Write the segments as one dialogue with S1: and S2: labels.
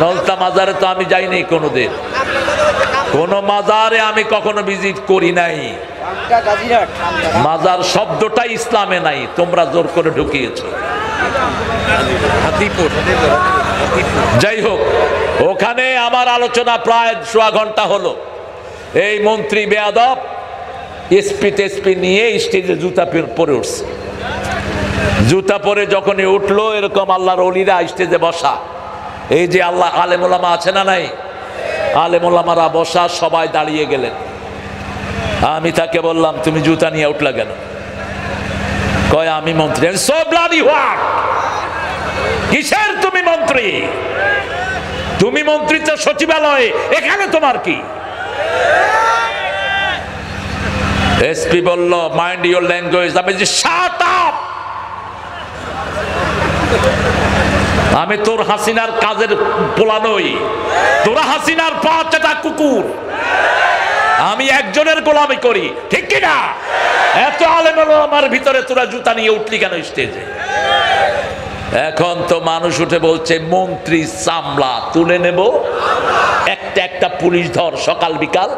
S1: নলতা মাজারে তো আমি যাইনি কোনোদিন, কোন মাজারে আমি কখনো ভিজিট করি নাই। মাজার শব্দটা ইসলামে নাই, তোমরা জোর করে ঢুকিয়েছো। যাই হোক, ওখানে আমার আলোচনা প্রায় সোয়া ঘন্টা হলো। এই মন্ত্রী বেয়াদব এসপি টেসপি নিয়ে স্টেজে জুতা পরে উঠছে। জুতা পরে যখনই উঠলো, এরকম আল্লাহর ওলিরা স্টেজে বসা, এই যে আল্লাহ আলেম ওলামা আছে না নাই, আলেম ওলামারা বসা, সবাই দাঁড়িয়ে গেলেন। আমি তাকে বললাম, তুমি জুতা নিয়ে উঠলা কেন? কয় আমি মন্ত্রী। সো ব্লাডি হোয়াট, কিসের তুমি মন্ত্রী? তুমি মন্ত্রী তো সচিবালয়ে, এখানে তোমার কি? এসপি বলল, মাইন্ড ইউর ল্যাঙ্গুয়েজ। আমি যে শাট আপ, আমি তোর হাসিনার কাজের পোলা নই, তোরা হাসিনার পা চাটা কুকুর, আমি একজনের গোলামি করি, ঠিক কিনা? এত আলেম ওলামার ভিতরে তোরা জুতা নিয়ে উঠলি কেন স্টেজে? এখন তো মানুষ উঠে বলছে, মন্ত্রী চামড়া তুলে নেব, একটা একটা পুলিশ ধর, সকাল বিকাল।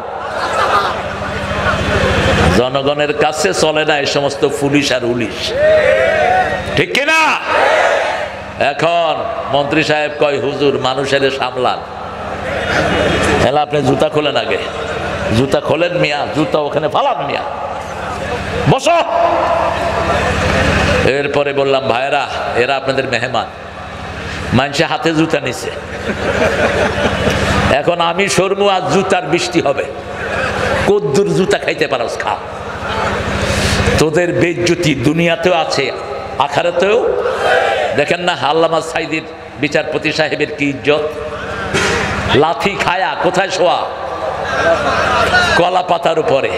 S1: জনগণের কাছে চলে না এই সমস্ত পুলিশ আর উলিশ, ঠিক কিনা? এখন মন্ত্রী সাহেব কয়, হুজুর মানুষের সামলান। তাহলে আপনি জুতা খোলেন আগে, জুতা খোলেন মিয়া, জুতা ওখানে ফালান মিয়া, বসো। এরপরে বললাম, ভাইরা এরা আপনাদের মেহমান, মানুষে হাতে জুতা নিছে, এখন আমি শর্মু, আজ জুতার বৃষ্টি হবে, কদ্দুর জুতা খাইতে পারস খা। তোদের বেইজ্জতি দুনিয়াতেও আছে, আখিরাতেও। দেখেন না আল্লামা সাইদির বিচারপতি সাহেবের কি ইজ্জত, লাথি খায়া কোথায় শোয়া? কলা পাতার উপরে।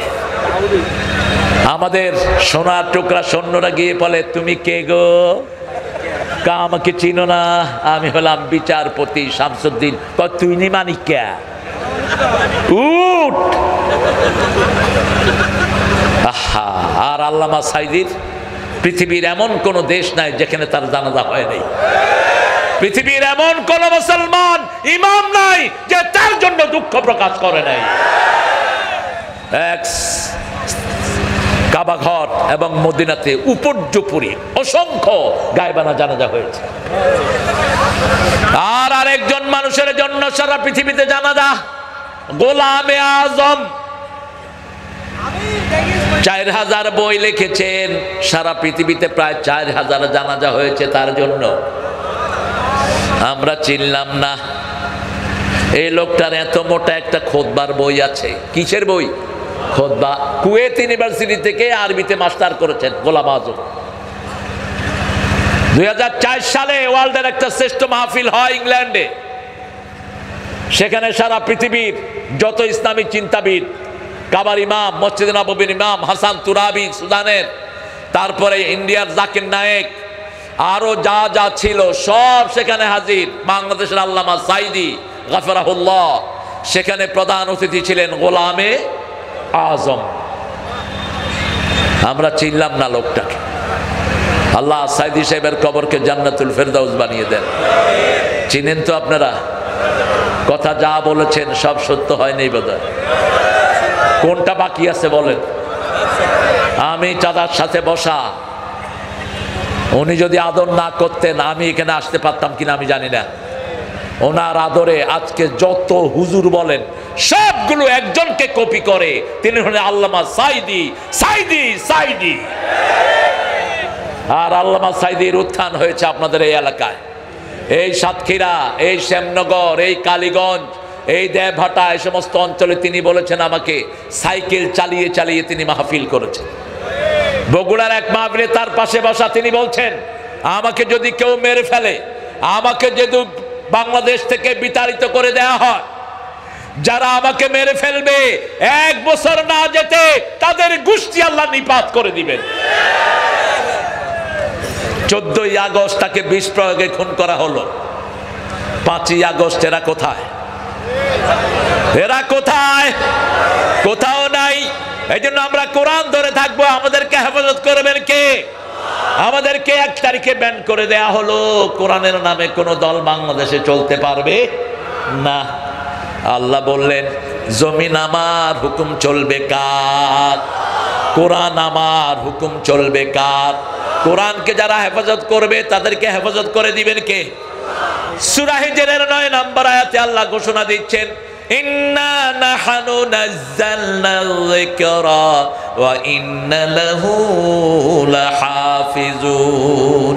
S1: আমাদের সোনার টুকরা সৈন্যরা গিয়ে বলে, তুমি কে গো? আমাকে চিনো না, আমি হলাম বিচারপতি শামসুদ্দিন। তুই নি মানিকা, উঠ। আহা, আর আল্লামা সাইদির পৃথিবীর এমন কোন দেশ নাই যেখানে তার জানাজা হয় নাই। পৃথিবীর এমন কোন মুসলমান ইমাম নাই যে তার জন্য দুঃখ প্রকাশ করে নাই। কাবা ঘর এবং মদিনাতে উপর্যুপরি অসংখ্য গায়বানা জানাজা হয়েছে। আর আরেকজন মানুষের জন্য সারা পৃথিবীতে জানাজা, গোলামে আজম। 4000 বই লিখেছেন, সারা পৃথিবীতে প্রায় 4000 জানাজা হয়েছে তার জন্য। আমরা চিনলাম না। এই লোকটার এত মোটা একটা খুতবার বই আছে। কিসের বই? খুতবা। কুয়েত ইউনিভার্সিটি থেকে আরবিতে মাস্টার করেছেন গোলাম আজম। 2004 সালে ওয়ার্ল্ডের একটা শ্রেষ্ঠ মাহফিল হয় ইংল্যান্ডে। সেখানে সারা পৃথিবীর যত ইসলামিক চিন্তাবিদ, কাবার ইমাম, মসজিদ নববীর ইমাম হাসান তুরাবি সুদানের, তারপরে ইন্ডিয়ার জাকির নায়েক, আরো যা যা ছিল সব সেখানে হাজির। বাংলাদেশের আল্লামা সাইদি গাফরাহুল্লাহ, সেখানে প্রধান অতিথি ছিলেন গোলামে আজম। আমরা চিনলাম না লোকটাকে। আল্লাহ সাইদি সাহেবের কবরকে জান্নাতুল ফেরদাউস বানিয়ে দেন। চিনেন তো আপনারা? কথা যা বলেছেন সব সত্য হয়নি বোধহয়। কোনটা বাকি আছে বলেন? আমি চাঁদার সাথে বসা, উনি যদি আদর না করতেন আমি এখানে আসতে পারতাম কিনা আমি জানি না। ওনার আদরে আজকে যত হুজুর বলেন সবগুলো একজনকে কপি করে, তিনি হলেন আল্লামা সাইদি। সাইদি সাইদি। আর আল্লামা সাইদির উত্থান হয়েছে আপনাদের এই এলাকায়, এই সাতক্ষীরা, এই শ্যামনগর, এই কালীগঞ্জ, এই দেবহাটা, এই সমস্ত অঞ্চলে তিনি বলেছেন আমাকে সাইকেল চালিয়ে চালিয়ে তিনি মাহফিল করেছেন। বগুড়ার এক মাহফিলে তার পাশে বসা তিনি বলছেন, আমাকে যদি কেউ মেরে ফেলে, আমাকে যদি বাংলাদেশ থেকে বিতাড়িত করে দেয়া হয়, যারা আমাকে মেরে ফেলবে 1 বছর না যেতে তাদের গোষ্ঠী আল্লাহ নিপাত করে দিবেন। 14ই আগস্ট তাকে বিষ প্রয়োগে খুন করা হলো। 5ই আগস্ট এরা কোথায়? এরা কোথায়? কোথাও নাই। এই জন্য আমরা কোরআন ধরে থাকবো। আমাদেরকে হেফাজত করবেন কে? আমাদেরকে 1 তারিখে ব্যান করে দেয়া হলো। কোরআনের নামে কোন দল বাংলাদেশে চলতে পারবে না। আল্লাহ বললেন জমিন আমার, হুকুম চলবে কার? কোরআন আমার, হুকুম চলবে কার? কোরআনকে যারা হেফাজত করবে তাদেরকে হেফাজত করে দিবেন কে? সূরা হিজরের 9 নম্বর আয়াতে আল্লাহ ঘোষণা দিচ্ছেন, ইন্না নাহনু নাযালনা যিকরা ওয়া ইন্না লাহু লাহাফিজুন।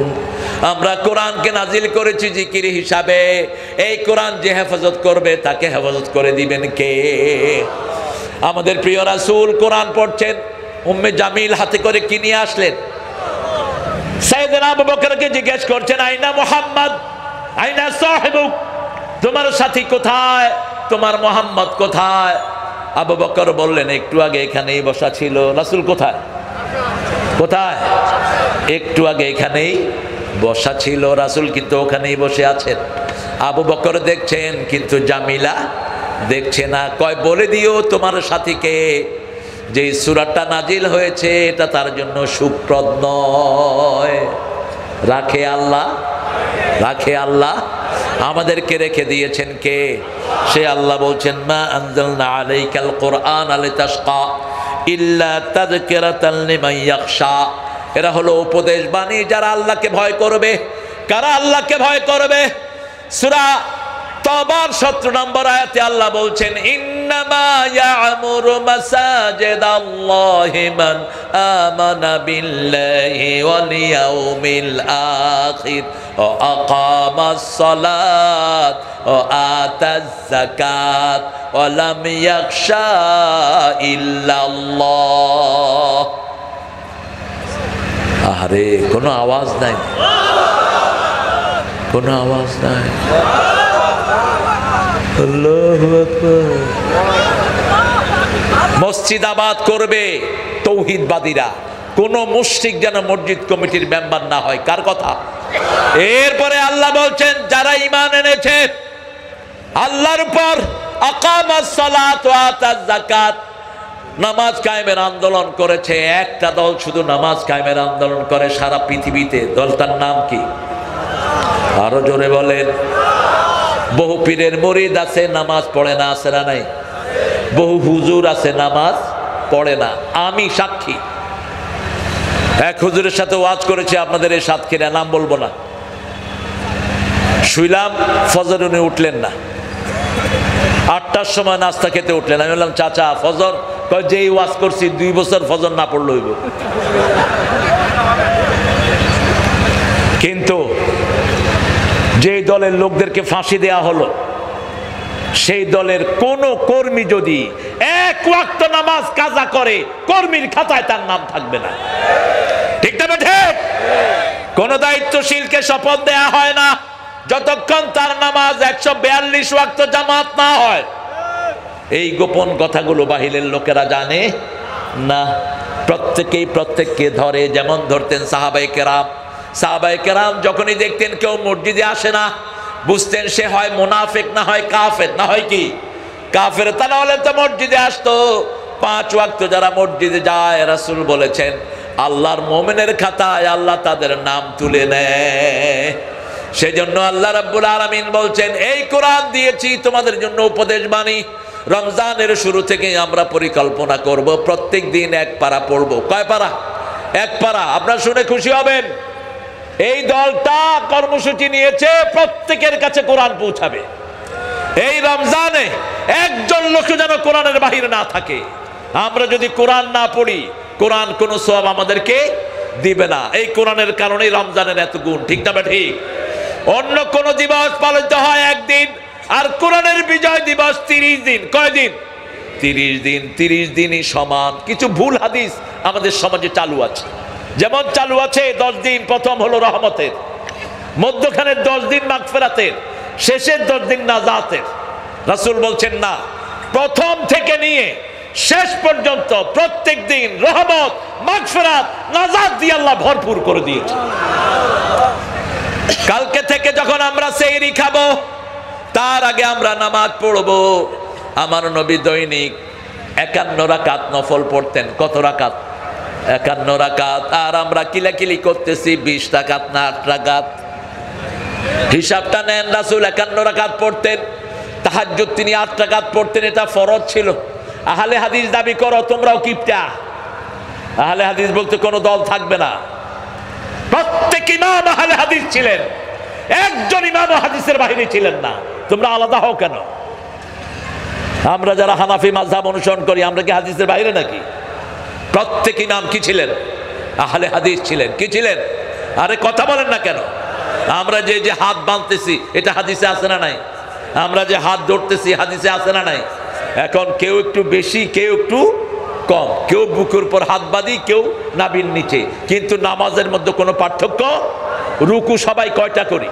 S1: আমরা কোরআনকে নাজিল করেছি জিকির হিসাবে। এই কোরআন যে হেফাজত করবে তাকে হেফাজত করে দিবেন কে? আমাদের প্রিয় রাসূল কোরআন পড়ছেন, উম্মে জামিল হাতে করে কি নিয়ে আসলেন? সাইয়েদনা আবু বকরকে জিজ্ঞেস করছেন, আইনা মুহাম্মদ, আইনা সাহিবুক, তোমার সাথী কোথায়, তোমার মুহাম্মদ কোথায়? আবু বকর বললেন, একটু আগে এখানেই বসা ছিল। রাসূল কোথায়? কোথায়? একটু আগে এখানেই বসা ছিল। রাসূল কিন্তু ওখানেই বসে আছেন। আবু বকর দেখছেন কিন্তু জামিলা দেখছে না। কয়, বলে দিও তোমার সাথীকে যে সূরাটা নাজিল হয়েছে এটা তার জন্য সুপ্রদ নয়। রাখে আল্লাহ, রাখে আল্লাহ। আমাদেরকে রেখে দিয়েছেন কে? সে আল্লাহ বলছেন, মা আনজালনা আলাইকাল কুরআন লিতাশকা ইল্লা তাযকিরাতাল লিমান ইয়াখশা। এরা হলো উপদেশ বাণী যারা আল্লাহকে ভয় করবে। কারা আল্লাহকে ভয় করবে? সূরা তওবার 17 নম্বর আয়াতে আল্লাহ বলছেন, ইন্নামা ইয়া'মুরু মাসাজিদাল্লাহি মান আমানা বিল্লাহি ওয়াল ইয়াউমিল আখির ওয়া আকামাস সালাত ওয়া আতাজ যাকাত ওয়া লাম ইয়াখশা ইল্লাল্লাহ। আরে কোনো আওয়াজ নাই, কোনো আওয়াজ নাই। আল্লাহু আকবার। মসজিদ আবাদ করবে তৌহিদবাদীরা, কোন মুশরিক যেন মসজিদ কমিটির মেম্বার না হয়। কার কথা? এরপরে আল্লাহ বলছেন, যারা ঈমান এনেছে আল্লাহর উপর, আকামাস সালাত ওয়া আতাজ যাকাত, নামাজ কায়েমের আন্দোলন করেছে। একটা দল শুধু নামাজ কায়েমের আন্দোলন করে সারা পৃথিবীতে। দলটার নাম কি? আরো জোরে বলেন। বহু পীরের মুরিদ আছে, নামাজ পড়ে না, আছে না নাই? বহু হুজুর আছে, নামাজ পড়ে না। আমি সাক্ষী। এক হুজুরের সাথে ওয়াজ করেছে আপনাদের এই সাতক্ষীরা, নাম বলবো না। শুইলাম, ফজর উনি উঠলেন না। 8টার সময় নাস্তা খেতে উঠলেন। আমি বললাম, চাচা ফজর? কয়, যেই ওয়াজ করছি 2 বছর ফজর না পড়লে হইব। কিন্তু যে দলের লোকদেরকে ফাঁসি দেয়া হলো, সেই দলের কোন কর্মী যদি 1 ওয়াক্ত নামাজ কাজা করে, কর্মীর খাতায় তার নাম থাকবে না। ঠিক না ঠিক? কোন দায়িত্বশীলকে শপথ দেয়া হয় না যতক্ষণ তার নামাজ 142 ওয়াক্ত জামাত না হয়। এই গোপন কথাগুলো বাহিরের লোকেরা জানে না। প্রত্যেকেই প্রত্যেককে ধরে। যেমন ধরতেন সাহাবায়ে কেরাম। সাহাবায়ে কেরাম যখনই দেখতেন কেউ মসজিদে আসে না, বুঝতেন সে হয় মুনাফিক না হয় কাফের, না হয় কি কাফের। তা না হলে তো মসজিদে আসতো। 5 ওয়াক্ত যারা মসজিদে যায়, রাসূল বলেছেন আল্লাহর মুমিনের খাতায় আল্লাহ তাদের নাম তুলে নেয়। সেজন্য আল্লাহ রাব্বুল আলামিন বলছেন, এই কোরআন দিয়েছি তোমাদের জন্য উপদেশ বাণী। রমজানের শুরু থেকে আমরা পরিকল্পনা করব প্রত্যেক দিন 1 পারা পড়ব। কয় পারা? 1 পারা। আপনারা শুনে খুশি হবেন, এই দলটা কর্মসূচি নিয়েছে প্রত্যেকের কাছে কোরআন পৌঁছাবে। এই রমজানে একজন লোক যেন কোরআনের বাহিরে না থাকে। আমরা যদি কোরআন না পড়ি, কোরআন কোনো সওয়াব আমাদেরকে দিবে না। এই কোরআনের কারণেই রমজানের এত গুণ। ঠিক না ঠিক? অন্য কোন দিবস পালিত হয় 1 দিন, আর কোরআনের বিজয় দিবস 30 দিন। কয় দিন? 30 দিন। 30 দিনই সমান। কিছু ভুল হাদিস আমাদের সমাজে চালু আছে। যেমন চালু আছে 10 দিন প্রথম হলো রহমতের, মধ্যখানের 10 দিন মাগফিরাতের, শেষের 10 দিন নাজাতের। রাসূল বলছেন না, প্রথম থেকে নিয়ে শেষ পর্যন্ত প্রত্যেক দিন রহমত, মাগফিরাত, নাজাত দিয়ে আল্লাহ ভরপুর করে দিয়েছে। কালকে থেকে যখন আমরা সেহরি খাবো, তার আগে আমরা নামাজ পড়বো। আমার নবী দৈনিক 51 রাকাত নফল পড়তেন। কত রাকাত? 51 রাকাত। আর আমরা কিলাকিলি করতেছি 20 রাকাত না 8 রাকাত। হিসাবটা নেন। রাসূল 51 রাকাত পড়তেন। তাহাজ্জুদ তিনি 8 রাকাত পড়তেন, এটা ফরজ ছিল। আহলে হাদিস দাবি করো, তোমরাও কিপটা। আহলে হাদিস বলতে কোনো দল থাকবে না, প্রত্যেক ইমাম আহলে হাদিস ছিলেন, একজন ইমাম হাদিসের বাইরে ছিলেন না। তোমরা আলাদা হও কেন? আমরা যারা হানাফি মাযহাব অনুসরণ করি, আমরা কি হাদিসের বাইরে নাকি? প্রত্যেক ইমাম কি ছিলেন? আহলে হাদিস ছিলেন। কি ছিলেন? আরে কথা বলেন না কেন? আমরা যে হাত বাঁধতেছি, এটা হাদিসে আছে না নাই? আমরা যে হাত ধরতেছি, হাদিসে আছে না নাই? এখন কেউ একটু বেশি, কেউ একটু কম, কেউ বুকের উপর হাত বাঁধি, কেউ নাভির নিচে, কিন্তু নামাজের মধ্যে কোনো পার্থক্য। রুকু সবাই কয়টা করি?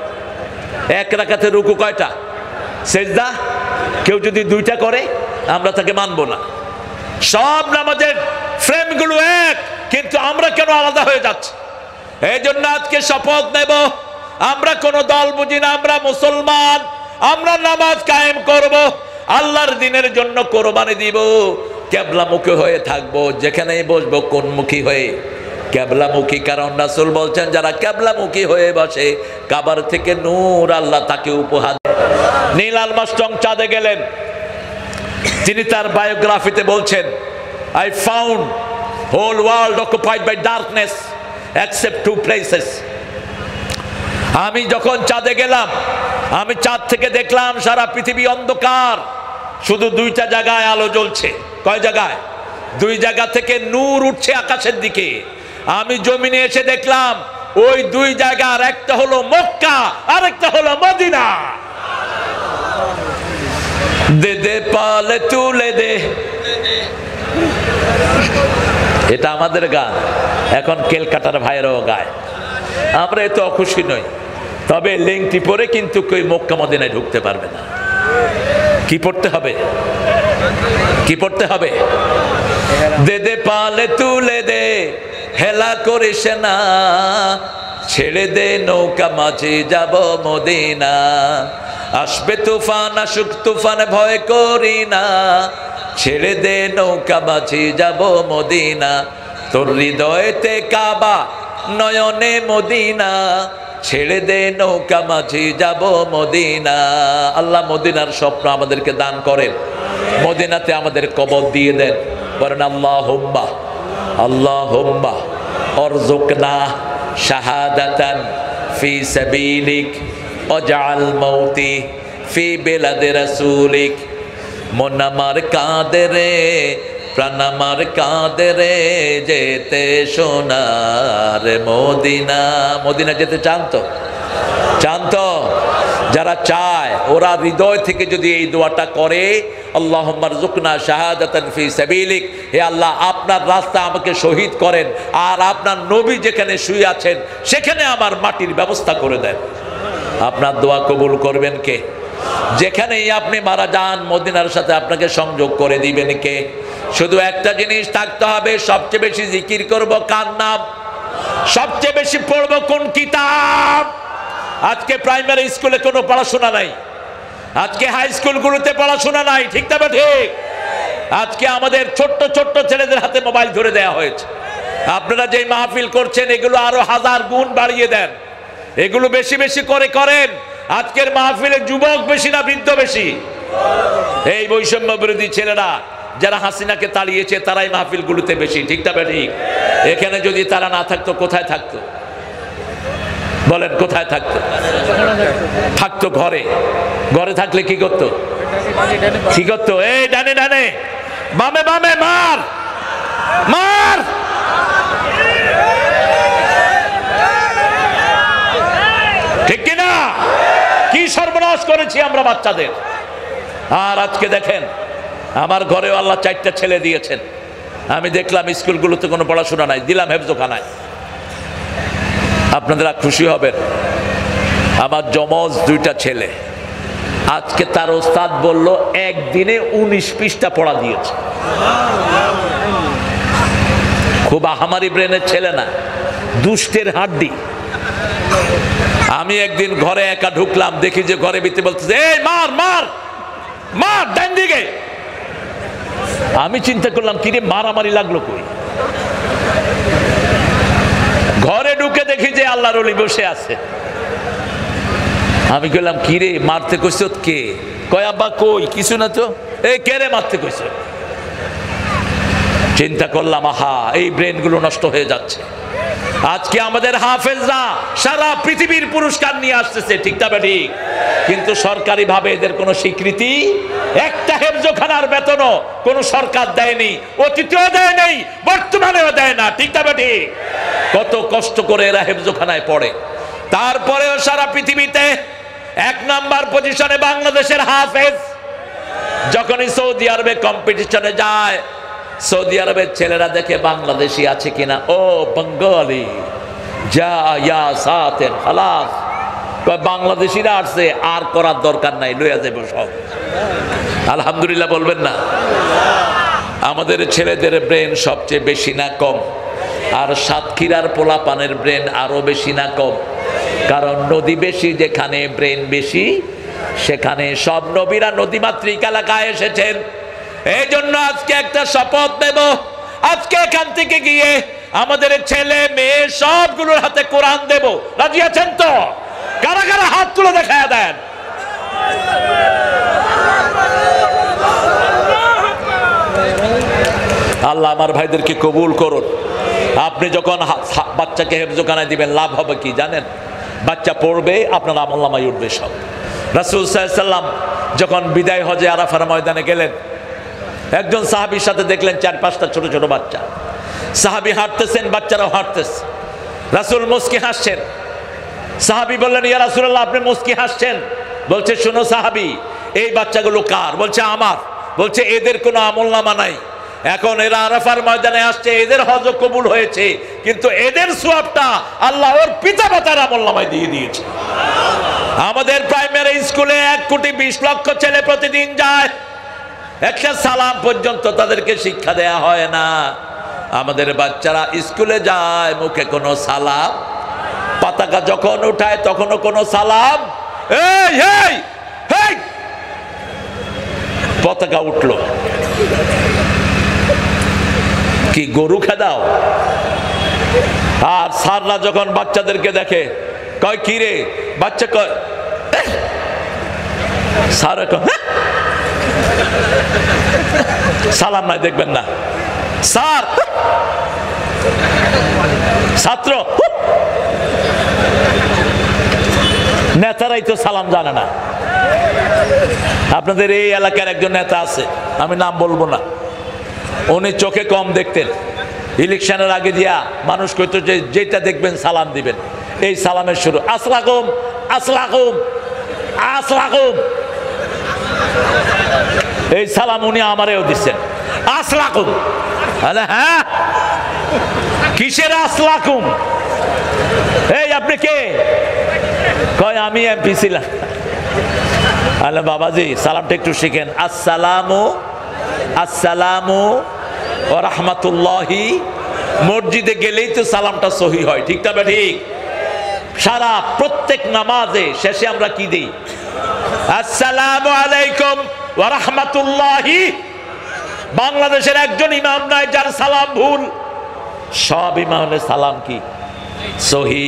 S1: 1 রাকাতে রুকু কয়টা? সেজদা কেউ যদি 2টা করে, আমরা তাকে মানবো না। সব নামাজের ফ্রেমগুলো এক, কিন্তু আমরা কেন আলাদা হয়ে যাচ্ছি? এই জন্য আজকে শপথ নেব, আমরা কোনো দল বুঝি না, আমরা মুসলমান, আমরা নামাজ কায়েম করব, আল্লাহর দ্বীনের জন্য কোরবানি দিব, কিবলামুখী হয়ে থাকবো, যেখানেই বসবো কোনমুখী হয়ে? কিবলামুখী। কারণ রাসূল বলছেন, যারা কিবলামুখী হয়ে বসে, কাবার থেকে নূর আল্লাহ তাকে উপহার। নীল আর্মস্ট্রং চাঁদে গেলেন, তিনি তার বায়োগ্রাফিতে বলছেন, I found whole world occupied by darkness except 2 places. আমি যখন চাঁদে গেলাম, আমি চাঁদ থেকে দেখলাম সারা পৃথিবী অন্ধকার, শুধু 2টা জায়গায় আলো জ্বলছে। কয় জায়গায়? 2 জায়গা থেকে নূর উঠছে আকাশের দিকে। আমি জমিনে এসে দেখলাম ওই 2 জায়গার একটা হলো মক্কা, আর একটা হলো মদিনা। দে দে পালে তুলে দে, এটা আমাদের গান, এখন কেলকাটার ভাইরাও গায়। আমরা এত অখুশি নই, তবে লেংটি পরে কিন্তু কেউ মক্কা মদিনায় ঢুকতে পারবে না। কি পড়তে হবে? কি পড়তে হবে? দে দে পালে তুলে দে, হেলা করিস না, ছেড়ে দে নৌকা মাঝে যাব মদিনা। আসবে তুফান, আসুক তুফান ভয় করি না, ছেড়ে দে নৌকা মাঝে যাব মদিনা। তোর হৃদয়েতে কাবা, নয়নে মদিনা, ছেড়ে দে নৌকা মাঝে যাব মদিনা। আল্লাহ মদিনার স্বপ্ন আমাদেরকে দান করেন, মদিনাতে আমাদের কবর দিয়ে দেন। বলেন আল্লাহুম্মা আল্লাহুম্মা অরযুকনা শাহাদাতান ফি সাবিলিক ওয়াজআল মাউতি ফি বিলাদি রাসূলিক। মন আমার কাঁদে রে, প্রাণ আমার কাঁদে রে, যেতে সোনার মদিনা। মদিনা যেতে চান তো? চান তো? যারা চায় ওরা হৃদয় থেকে যদি এই দোয়াটা করে, আল্লাহুম্মা রযুকনা শাহাদাতান ফি সাবিলিক, হে আল্লাহ আপনার রাস্তা আমাকে শহীদ করেন, আর আপনার নবী যেখানে শুয়ে আছেন সেখানে আমার মাটির ব্যবস্থা করে দেন। আপনার দোয়া কবুল করবেন কে? যেখানেই আপনি মারা যান, মদিনার সাথে আপনাকে সংযোগ করে দিবেন কে? শুধু একটা জিনিস থাকতে হবে, সবচেয়ে বেশি জিকির করব কার নাম? সবচেয়ে বেশি পড়ব কোন কিতাব? আজকে প্রাইমারি স্কুলে কোনো পড়াশোনা নাই, আজকে হাই স্কুলগুলোতে পড়াশোনা নাই, ঠিক না? ঠিক। আজকে আমাদের ছোট্ট ছোট্ট ছেলেদের হাতে মোবাইল ধরে দেওয়া হয়েছে। আপনারা যে মাহফিল করছেন, এগুলো আরো 1000 গুণ বাড়িয়ে দেন, এগুলো বেশি বেশি করে করেন। আজকের মাহফিলে যুবক বেশি না বৃদ্ধ বেশি? এই বৈষম্য বিরোধী ছেলেরা যারা হাসিনাকে তাড়িয়েছে, তারাই মাহফিলগুলোতে বেশি, ঠিক না? ঠিক। এখানে যদি তারা না থাকতো, কোথায় থাকতো? বলেন কোথায় থাকতো? থাকতো ঘরে। ঘরে থাকলে কি করতো? কি করতো? এই ডানে ডানে, বামে বামে, মার মার। ঠিক কিনা? কি সর্বনাশ করেছি আমরা বাচ্চাদের। আর আজকে দেখেন, আমার ঘরেও আল্লাহ 4টা ছেলে দিয়েছেন। আমি দেখলাম স্কুলগুলোতে কোনো পড়াশোনা নাই, দিলাম হেফজোখানায়। আপনারা খুশি হবেন, আমার যমজ 2টা ছেলে, আজকে তার ওস্তাদ বলল একদিনে 19 পৃষ্ঠা পড়া দিয়েছে। খুব আহামারি ব্রেনের ছেলে না, দুষ্টের হাড্ডি। আমি একদিন ঘরে একা ঢুকলাম, দেখি যে ঘরে ভিতরে বলতেছে, এই মার মার মার, ডান দিকে। আমি চিন্তা করলাম, কিরে মারামারি লাগলো কই? ঘরে ঢুকে দেখি যে আল্লাহর ওলি বসে আছে। আমি বললাম, কিরে মারতে কইছত কে? কয় আব্বা কই কিছু না তো, এই কেড়ে মারতে কইছে। চিন্তা করলাম, আহা এই ব্রেনগুলো নষ্ট হয়ে যাচ্ছে। আজকে আমাদের হাফেজরা সারা পৃথিবীর পুরস্কার নিয়ে আসতেছে, ঠিক না ঠিক? কিন্তু সরকারি ভাবে এদের কোনো স্বীকৃতি, একটা হেফজখানার বেতনও কোনো সরকার দেয়নি, অতীতেও দেয় নাই, বর্তমানেও দেয় না, ঠিক না ঠিক? কত কষ্ট করে এরা হেফজখানায় পড়ে, তারপরেও সারা পৃথিবীতে 1 নাম্বার পজিশনে বাংলাদেশের হাফেজ। যখনই সৌদি আরবে কম্পিটিশনে যায়, সৌদি আরবের ছেলেরা দেখে বাংলাদেশি আছে কিনা, ও বেঙ্গলি যা ইয়া সাতেন খালাস, বাংলাদেশিরা আসছে, আর করার দরকার নাই, লইয়া যাবো সব। আলহামদুলিল্লাহ বলবেন না? আমাদের ছেলেদের ব্রেন সবচেয়ে বেশি না কম? আর সাতক্ষীরার পোলাপানের ব্রেন আরো বেশি না কম? কারণ নদী বেশি, যেখানে ব্রেন বেশি সেখানে সব নবীরা নদীমাতৃক এলাকায় এসেছেন। এই জন্য আজকে একটা শপথ নেব, আজকে এখান থেকে গিয়ে আমাদের ছেলে মেয়ে সবগুলোর হাতে কোরআন দেব। রাজি আছেন তো? কারা কারা হাত তুলে দেখায় দেন। আল্লাহ আমার ভাইদেরকে কবুল করুন। আপনি যখন বাচ্চাকে হেফজখানায় দিবেন, লাভ হবে কি জানেন? বাচ্চা পড়বে, আপনার আমলনামায় উঠবে সব। রাসূল সাল্লাল্লাহু আলাইহি ওয়াসাল্লাম যখন বিদায় হজে আরাফার ময়দানে গেলেন, একজন সাহাবীর সাথে দেখলেন 4-5টা ছোট ছোট বাচ্চা। সাহাবী হাঁটতেছেন, বাচ্চারাও হাঁটতেছে। রাসূল মুস্কি হাসছেন। সাহাবী বললেন, ইয়া রাসূলুল্লাহ আপনি মুস্কি হাসছেন? বলছে, শোনো সাহাবী, এই বাচ্চাগুলো কার? বলছে, আমার। বলছে, এদের কোনো আমলনামা নাই, এখন এরা আরাফার ময়দানে আসছে, এদের হজ কবুল হয়েছে, কিন্তু এদের সওয়াবটা আল্লাহ ওর পিতামাতার আমলনামায় দিয়ে দিয়েছে। আমাদের প্রাইমারি স্কুলে 1,20,00,000 ছেলে প্রতিদিন যায়, একটা সালাম পর্যন্ত তাদেরকে শিক্ষা দেয়া হয় না। আমাদের বাচ্চারা স্কুলে যায়, মুখে কোনো সালাম, পতাকা যখন উঠায় তখনও কোনো সালাম। এই এই এই পতাকা উঠলো, কি গরু খেদাও? আর স্যাররা যখন বাচ্চাদেরকে দেখে, কয় কি রে? বাচ্চা কয় স্যার, সালাম নাই, দেখবেন না স্যার। ছাত্র, নেতারাই তো সালাম জানে না। আপনাদের এই এলাকার একজন নেতা আছে, আমি নাম বলবো না, উনি চোখে কম দেখতেন। ইলেকশনের আগে দিয়া মানুষ কইতো যে যেটা দেখবেন সালাম দিবেন। এই সালামের শুরু আসসালাকুম আসসালাকুম আসসালাকুম, এই সালাম উনি আমারেও দিচ্ছেন, আসসালাকুম। হ্যাঁ, কিসের আসসালাকুম? এই আপনি কে? কয় আমি এমপি ছিলাম। আরে বাবাজি, সালামটা একটু শিখেন। আসসালামু আসসালামু ওয়া রাহমাতুল্লাহি। মসজিদে গেলেই তো সালামটা সহি হয়, ঠিক না ঠিক? সারা প্রত্যেক নামাজে শেষে আমরা কি দিই? আসসালামু আলাইকুম ওয়া রাহমাতুল্লাহি। বাংলাদেশের একজন ইমাম নাই যার সালাম ভুল, সব ইমামের সালাম কি সহি।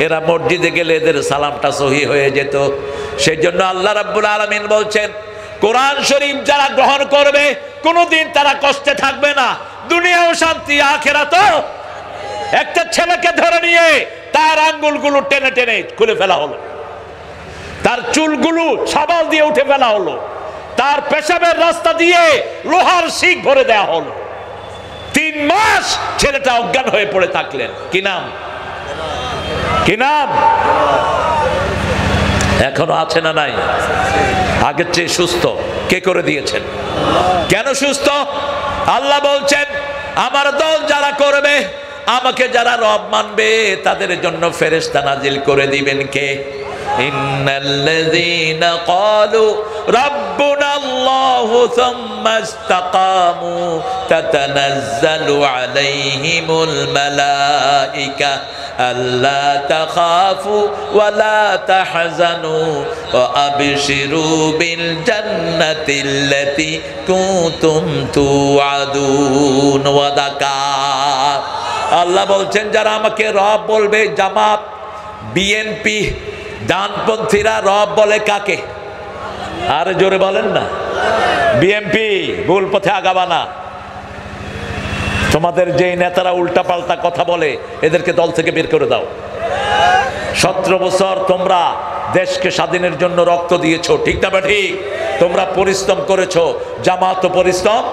S1: এরা মসজিদে গেলে এদের সালামটা সহি হয়ে যেত। সেই জন্য আল্লাহ রাব্বুল আলামিন বলছেন, কোরআন শরীফ যারা গ্রহণ করবে কোনোদিন তারা কষ্টে থাকবে না, দুনিয়াও শান্তি, আখিরাতেও। একটা ছেলেকে ধরে নিয়ে তার আঙ্গুলগুলো টেনে টেনে খুলে ফেলা হলো, তার চুলগুলো সাবাল দিয়ে উঠে ফেলা হলো, তার পেশাবের রাস্তা দিয়ে লোহার শিক ভরে দেয়া হলো। 3 মাস ছেলেটা অজ্ঞান হয়ে পড়ে থাকলেন। কি নাম? কি নাম? এখনো আছে না নাই? আগের চেয়ে সুস্থ কে করে দিয়েছেন? কেন সুস্থ? আল্লাহ বলছেন, আমার দল যারা করবে, আমাকে যারা রব মানবে, তাদের জন্য ফেরেশতা নাজিল করে দিবেন কে? ইন্নাল্লাযীনা ক্বালু রাব্বুনাল্লাহু সুম্মা ইসতাকামু তাতানাজ্জালু আলাইহিমুল মালায়েকা আল্লা তাখাফু ওয়া লা তাহজানু ওয়া আবশিরু বিল জান্নাতিল্লাতী কুনতুম তুআদুন ওয়া যাকাত। আল্লাহ বলছেন, যারা আমাকে রব বলবে, জামাত, বিএনপি, ডানপন্থীরা রব বলে কাকে? আরে জোরে বলেন না। বিএমপি ভুল পথে আগাবা না। তোমাদের যে নেতারা উল্টাপাল্টা কথা বলে এদেরকে দল থেকে বের করে দাও। 17 বছর তোমরা দেশকে স্বাধীনের জন্য রক্ত দিয়েছো, ঠিক না ঠিক? তোমরা পরিশ্রম করেছো, জামাত পরিশ্রম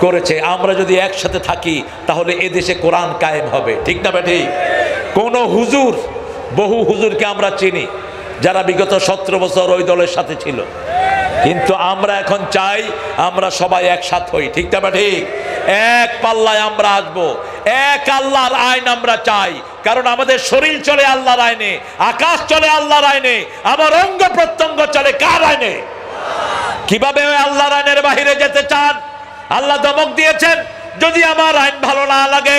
S1: করেছে। আমরা যদি একসাথে থাকি তাহলে এদেশে কোরআন কায়েম হবে, ঠিক না ঠিক? কোন হুজুর, বহু হুজুরকে আমরা চিনি যারা বিগত 17 বছর ওই দলের সাথে ছিল, কিন্তু আমরা এখন চাই আমরা সবাই একসাথ হই, ঠিক না ঠিক? এক পাল্লায় আমরা আসবো, এক আল্লাহর আইন আমরা চাই। কারণ আমাদের শরীর চলে আল্লাহর আইনে, আকাশ চলে আল্লাহর আইনে, আমার অঙ্গ প্রত্যঙ্গ চলে কার আইনে? কিভাবে ওই আল্লাহর আইনের বাহিরে যেতে চান? আল্লাহ ধমক দিয়েছেন, যদি আমার আইন ভালো না লাগে,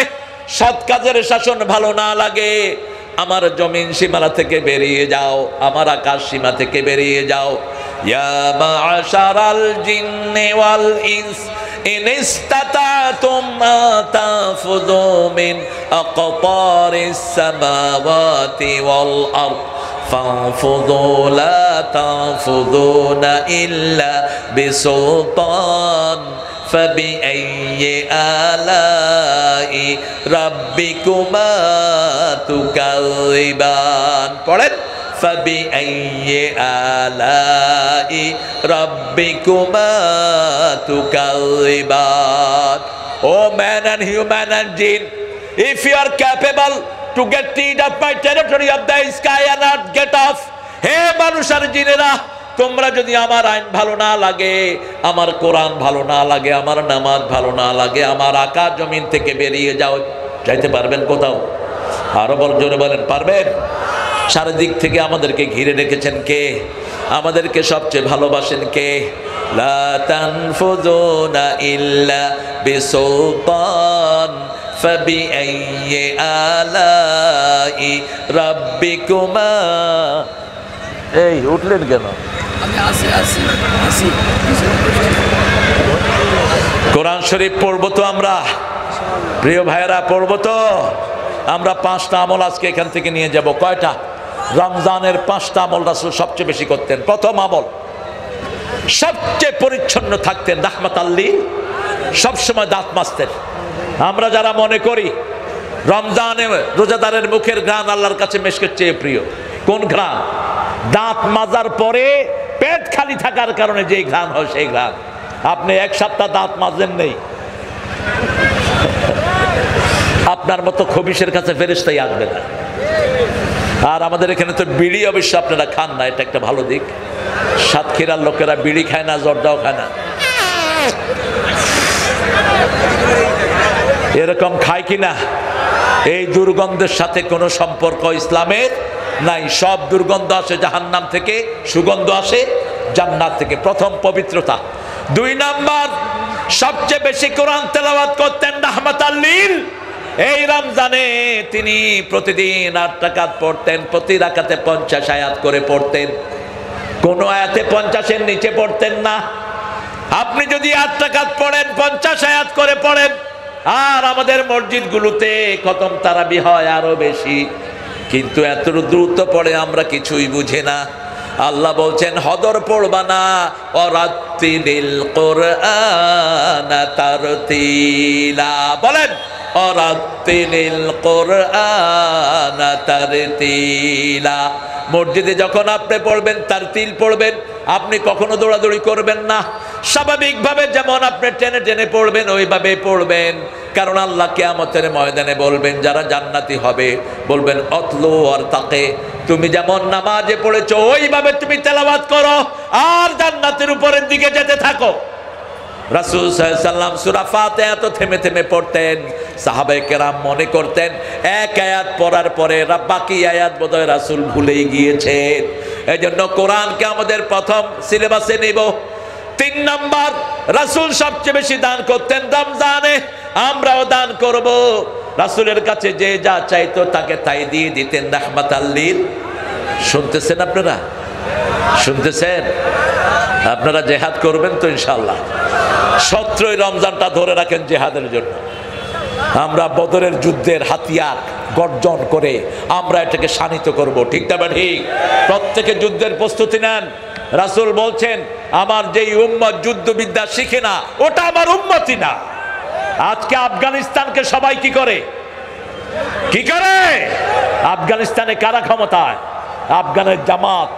S1: সৎ কাজের শাসন ভালো না লাগে, আমার জমিন সীমানা থেকে বেরিয়ে যাও, আমার আকাশ সীমা থেকে বেরিয়ে যাও। ইয়া মা'শারাল জিন্নি ওয়াল ইনস ইন ইসতাতা'তুম তাফুযু মিন আকতারিস সামাওয়াতি ওয়াল আরদ ফানফুযু লা তানফুযুনা ইল্লা বিসুলতান فبأي آلاء ربكما تكذبان পড়েন فبأي آلاء ربكما تكذبان Oh man and human and jinn, if you are capable to get rid of my territory of the sky and not get off, হে মানুষ আর জিনেরা, তোমরা যদি আমার আইন ভালো না লাগে, আমার কোরআন ভালো না লাগে, আমার নামাজ ভালো না লাগে, আমার আকাশ জমিন থেকে বেরিয়ে যাও, যাইতে পারবেন কোথাও? আরো বল, জোরে বলেন, পারবেন? চারিদিক থেকে আমাদেরকে ঘিরে রেখেছেন কে? আমাদেরকে সবচেয়ে ভালোবাসেন কে? লা তানফুযুনা ইল্লা বিসুলতান ফাবিআইয়ি আলাই রাব্বিকুমা। এই উঠলেন কেন? কোরআন শরীফ পড়বো তো আমরা, প্রিয় ভাইয়েরা, পড়বো তো আমরা। 5টা আমল আজকে এখান থেকে নিয়ে যাব। কয়টা? রমজানের 5টা আমল রাসূল সবচেয়ে বেশি করতেন। প্রথম আমল, সবচেয়ে পরিচ্ছন্ন থাকতেন, রাহমাতাল লিল, সবসময় দাঁত মাজতেন। আমরা যারা মনে করি রমজানে রোজাদারের মুখের ঘ্রাণ আল্লাহর কাছে মেশকের চেয়ে প্রিয়, কোন ঘ্রাণ? দাঁত মাজার পরে পেট খালি থাকার কারণে যে ঘ্রাণ হয় সেই ঘ্রাণ। আপনি 1 সপ্তাহ দাঁত মাজেন নেই, আপনার মতো খবিশের কাছে ফেরেশতাই আসবে না। আর আমাদের এখানে তো বিড়ি অবশ্য আপনারা খান না, এটা একটা ভালো দিক। সাতক্ষীরার লোকেরা বিড়ি খায় না, জর্দাও খায় না। এরকম খায় কিনা? এই দুর্গন্ধের সাথে কোনো সম্পর্ক ইসলামের নাই। সব দুর্গন্ধ আসে জাহান্নাম থেকে, সুগন্ধ আসে জান্নাত থেকে। প্রথম পবিত্রতা। 2 নাম্বার, সবচেয়ে বেশি কোরআন তেলাওয়াত করতেন রাহমাতাল লিল। এই রমজানে তিনি প্রতিদিন 8 রাকাত পড়তেন, প্রতি রাকাতে 50 আয়াত করে পড়তেন, কোন আয়াতে 50-এর নিচে পড়তেন না। আপনি যদি 8 রাকাত পড়েন, 50 আয়াত করে পড়েন, আর আমাদের মসজিদগুলোতে খতম তারাবি হয় আরো বেশি, কিন্তু এত দ্রুত পড়ে আমরা কিছুই বুঝি না। আল্লাহ বলছেন হদর পড়বা না, ওয়ারাত্তিলিল কুরআনা তারতিলা। বলেন ওয়ারাত্তিলিল কুরআনা তারতিলা। মসজিদে যখন আপনি পড়বেন তারতিল পড়বেন, আপনি কখনো দৌড়াদৌড়ি করবেন না। স্বাভাবিকভাবে যেমন আপনি টেনে টেনে পড়বেন ওইভাবে পড়বেন। কারণ আল্লাহ কিয়ামতের ময়দানে বলবেন, যারা জান্নাতি হবে বলবেন অতলু আর তাকে, তুমি যেমন নামাজে পড়েছো ওইভাবে তুমি তেলাওয়াত করো আর জান্নাতের উপরের দিকে যেতে থাকো। রাসূল সাল্লাল্লাহু আলাইহি ওয়াসাল্লাম সূরা ফাতিহা তো থেমে থেমে পড়তেন। সাহাবায়ে কেরাম মনে করতেন 1 আয়াত পড়ার পরে বাকি আয়াত বোধহয় রাসূল ভুলেই গিয়েছেন। এজন্য কোরআনকে আমাদের প্রথম সিলেবাসে নিব। 3 নাম্বার, রাসূল সবচেয়ে বেশি দান করতেন রমজানে। আমরাও দান করব। রাসূলের কাছে যে যা চাইতো তাকে তাই দিয়ে দিতেন রাহমাতাল লিল। শুনতেছেন আপনারা? শুনতেছেন? আপনারা জিহাদ করবেন তো ইনশাআল্লাহ? 17ই রমজানটা ধরে রাখেন জিহাদের জন্য। আমরা বদরের যুদ্ধের হাতিয়ার গর্জন করে আমরা এটাকে শানিত করব, ঠিক না ঠিক? প্রত্যেকে যুদ্ধের প্রস্তুতি নেন। রাসূল বলছেন আমার যেই উম্মত যুদ্ধবিদ্যা শিখে না ওটা আমার উম্মতই না। আজকে আফগানিস্তানকে সবাই কি করে? আফগানিস্তানে কারা ক্ষমতায়? আফগানের জামাত।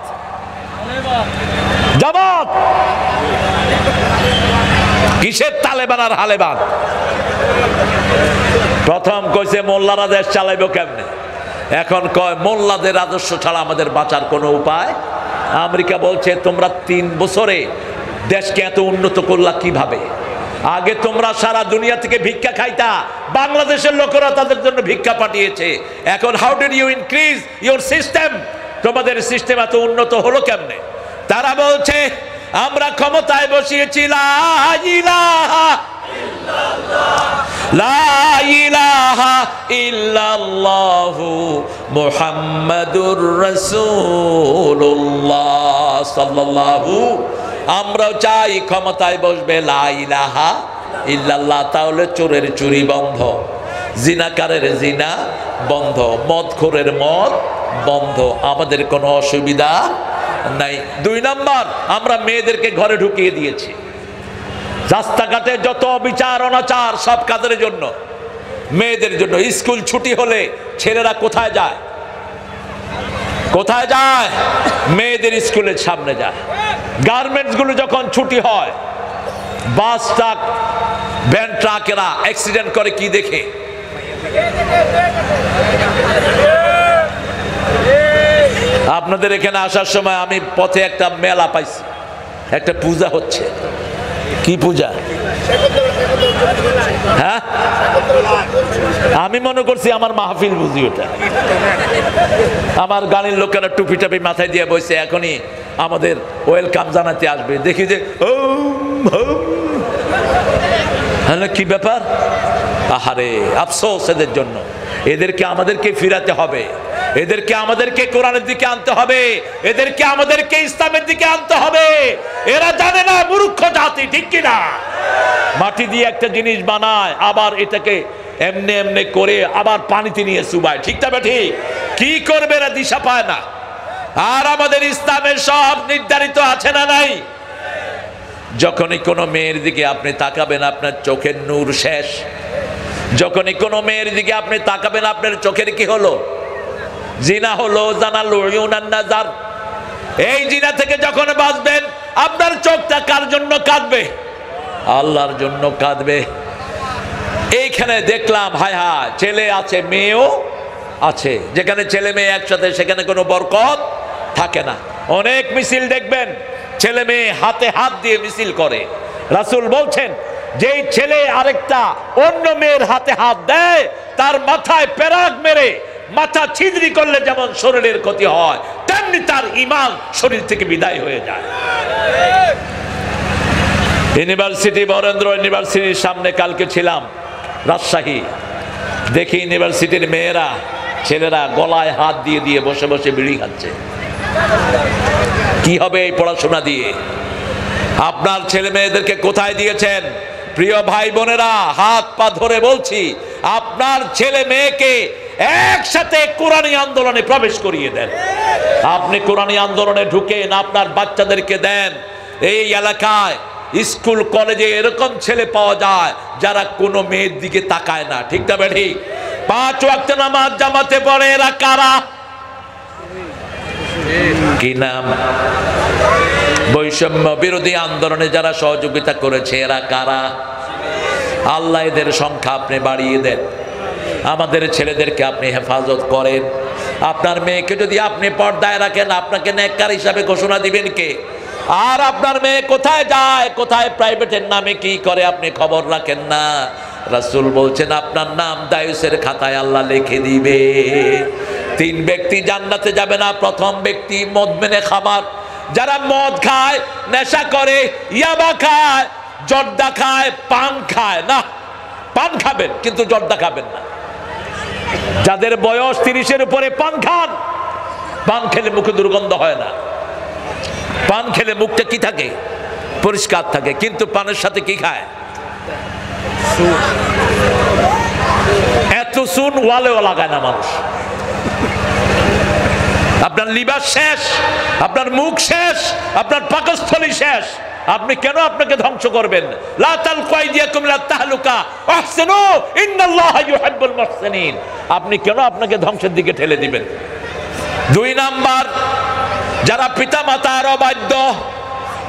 S1: কিসের তালেবান আর হালেবান? প্রথম কইছে মোল্লারা দেশ চালাইব কেমনে, এখন কয় মোল্লাদের আদর্শ ছাড়া আমাদের বাঁচার কোনো উপায়। আমেরিকা বলছে তোমরা 3 বছরে দেশকে এত উন্নত করলা কিভাবে? আগে তোমরা সারা দুনিয়া থেকে ভিক্ষা খাইতা, বাংলাদেশের লোকেরা তাদের জন্য ভিক্ষা পাঠিয়েছে। এখন how did you increase your system? তোমাদের সিস্টেম এত উন্নত হলো কেমনে? তারা বলছে আমরা ক্ষমতায় বসিয়েছি লা ইলাহা ইল্লাল্লাহু মুহাম্মাদুর রাসূলুল্লাহ সাল্লাল্লাহু। আমরাও চাই ক্ষমতায় বসবে লা ইলাহা ইল্লাল্লাহ, তাহলে চোরের চুরি বন্ধ, জিনাকারের জিনা বন্ধ, মদখোরের মদ বন্ধ, আমাদের কোনো অসুবিধা নাই। 2 নাম্বার, আমরা মেয়েদেরকে ঘরে ঢুকিয়ে দিয়েছি। রাস্তাঘাটে যত বিচার অনাচার সব কাদের জন্য? মেয়েদের জন্য। স্কুল ছুটি হলে ছেলেরা কোথায় যায়? মেয়েদের স্কুলের সামনে যায়। গার্মেন্টস গুলো যখন ছুটি হয়, বাস ট্রাক ভ্যান ট্রাকেরা অ্যাক্সিডেন্ট করে কি দেখে? আপনাদের এখানে আসার সময় আমি পথে একটা মেলা পাইছি, একটা পূজা হচ্ছে। কি পূজা? হ্যাঁ, আমি মনে করছি আমার মাহফিল বুঝি ওটা। আমার গানের লোকেরা টুপি টাপি মাথায় দিয়ে বসে এখনই আমাদের ওয়েলকাম জানাতে আসবে। দেখি যে কি ব্যাপার? আহারে আফসোস এদের জন্য। এদেরকে আমাদেরকে ফিরাতে হবে, এদেরকে আমাদেরকে কোরআনের দিকে আনতে হবে, এদেরকে আমাদেরকে ইসলামের দিকে আনতে হবে। এরা জানে না, মূর্খ জাতি, ঠিক কিনা? মাটি দিয়ে একটা জিনিস বানায়, আবার এটাকে এমনি এমনি করে আবার পানিতে নিয়ে চুবায়, ঠিক না ঠিক? কি করবে এরা দিশা পায় না। আর আমাদের ইসলামের সব নির্ধারিত আছে না নাই? যখনই কোনো মেয়ের দিকে আপনি তাকাবেন আপনার চোখের নূর শেষ। যখনই কোনো মেয়ের দিকে আপনি তাকাবেন আপনার চোখের কি হলো? জিনা হলো, জানাল উয়ুনান নাজার। এই জিনা থেকে যখন বাঁচবেন আপনার চোখটা কার জন্য কাঁদবে? আল্লাহর জন্য কাঁদবে। এইখানে দেখলাম হায় হায়, ছেলে আছে মেয়েও আছে। যেখানে ছেলে মেয়ে একসাথে সেখানে কোনো বরকত থাকে না। অনেক মিছিল দেখবেন ছেলে মেয়ে হাতে হাত দিয়ে মিছিল করে। রাসূল বলছেন যেই ছেলে আরেকটা অন্য মেয়ের হাতে হাত দেয় তার মাথায় পেরাক মেরে মাথা ছিদ্রি করলে যেমন শরীরের ক্ষতি হয়, তেমনি তার ঈমান শরীর থেকে বিদায় হয়ে যায়। ইউনিভার্সিটি, বরেন্দ্র ইউনিভার্সিটির সামনে কালকে ছিলাম রাজশাহী। দেখি ইউনিভার্সিটির মেয়েরা ছেলেরা গলায় হাত দিয়ে দিয়ে বসে বসে বিড়ি খাচ্ছে। কি হবে এই পড়াশোনা দিয়ে? আপনার ছেলে মেয়েদেরকে কোথায় দিয়েছেন? প্রিয় ভাই বোনেরা, হাত পা ধরে বলছি, আপনার ছেলে মেয়েকে একসাথে কোরআনী আন্দোলনে প্রবেশ করিয়ে দেন। আপনি কোরআনী আন্দোলনে ঢুকেন, আপনার বাচ্চাদেরকে দেন। এই এলাকায় স্কুল কলেজে এরকম ছেলে পাওয়া যায় যারা কোনো মেয়ের দিকে তাকায় না, ঠিক না ঠিক? 5 ওয়াক্ত নামাজ জামাতে পড়ে। এরা কারা? কি নাম? বৈষম্য বিরোধী আন্দোলনে যারা সহযোগিতা করেছে এরা কারা? আল্লাহ এদের সংখ্যা আপনি বাড়িয়ে দেন। আমাদের ছেলেদেরকে আপনি হেফাজত করেন। আপনার মেয়েকে যদি আপনি পর্দায় রাখেন আপনাকে নেককার হিসাবে ঘোষণা দিবেন কে? আর আপনার মেয়ে কোথায় যায়, কোথায় প্রাইভেটের নামে কি করে আপনি খবর রাখেন না। রাসূল বলছেন আপনার নাম দায়ুসের খাতায় আল্লাহ লিখে দিবে। 3 ব্যক্তি জান্নাতে যাবে না। প্রথম ব্যক্তি মদমেনে খাবার, যারা মদ খায়, নেশা করে, ইয়াবা খায়, জর্দা খায়, পান খায়। না, পান খাবেন কিন্তু জর্দা খাবেন না। যাদের বয়স 30-এর উপরে পান খান, পান খেলে মুখে দুর্গন্ধ হয় না। পান খেলে মুখটা কি থাকে? পরিষ্কার থাকে। কিন্তু পানের সাথে কি খায়? এত চুন ওয়ালেও লাগায় না মানুষ। আপনার লিবাস শেষ, আপনার মুখ শেষ, আপনার পাকস্থলী শেষ। আপনি কেন আপনাকে ধ্বংস করবেন? লা তালকু আইদিয়াকুম লা তাহলুকা আহসিনু ইন্নাল্লাহা ইউহিব্বুল মুহসিনিন। আপনি কেন আপনাকে ধ্বংসের দিকে ঠেলে দিবেন? 2 নাম্বার, যারা পিতা মাতার অবাধ্য,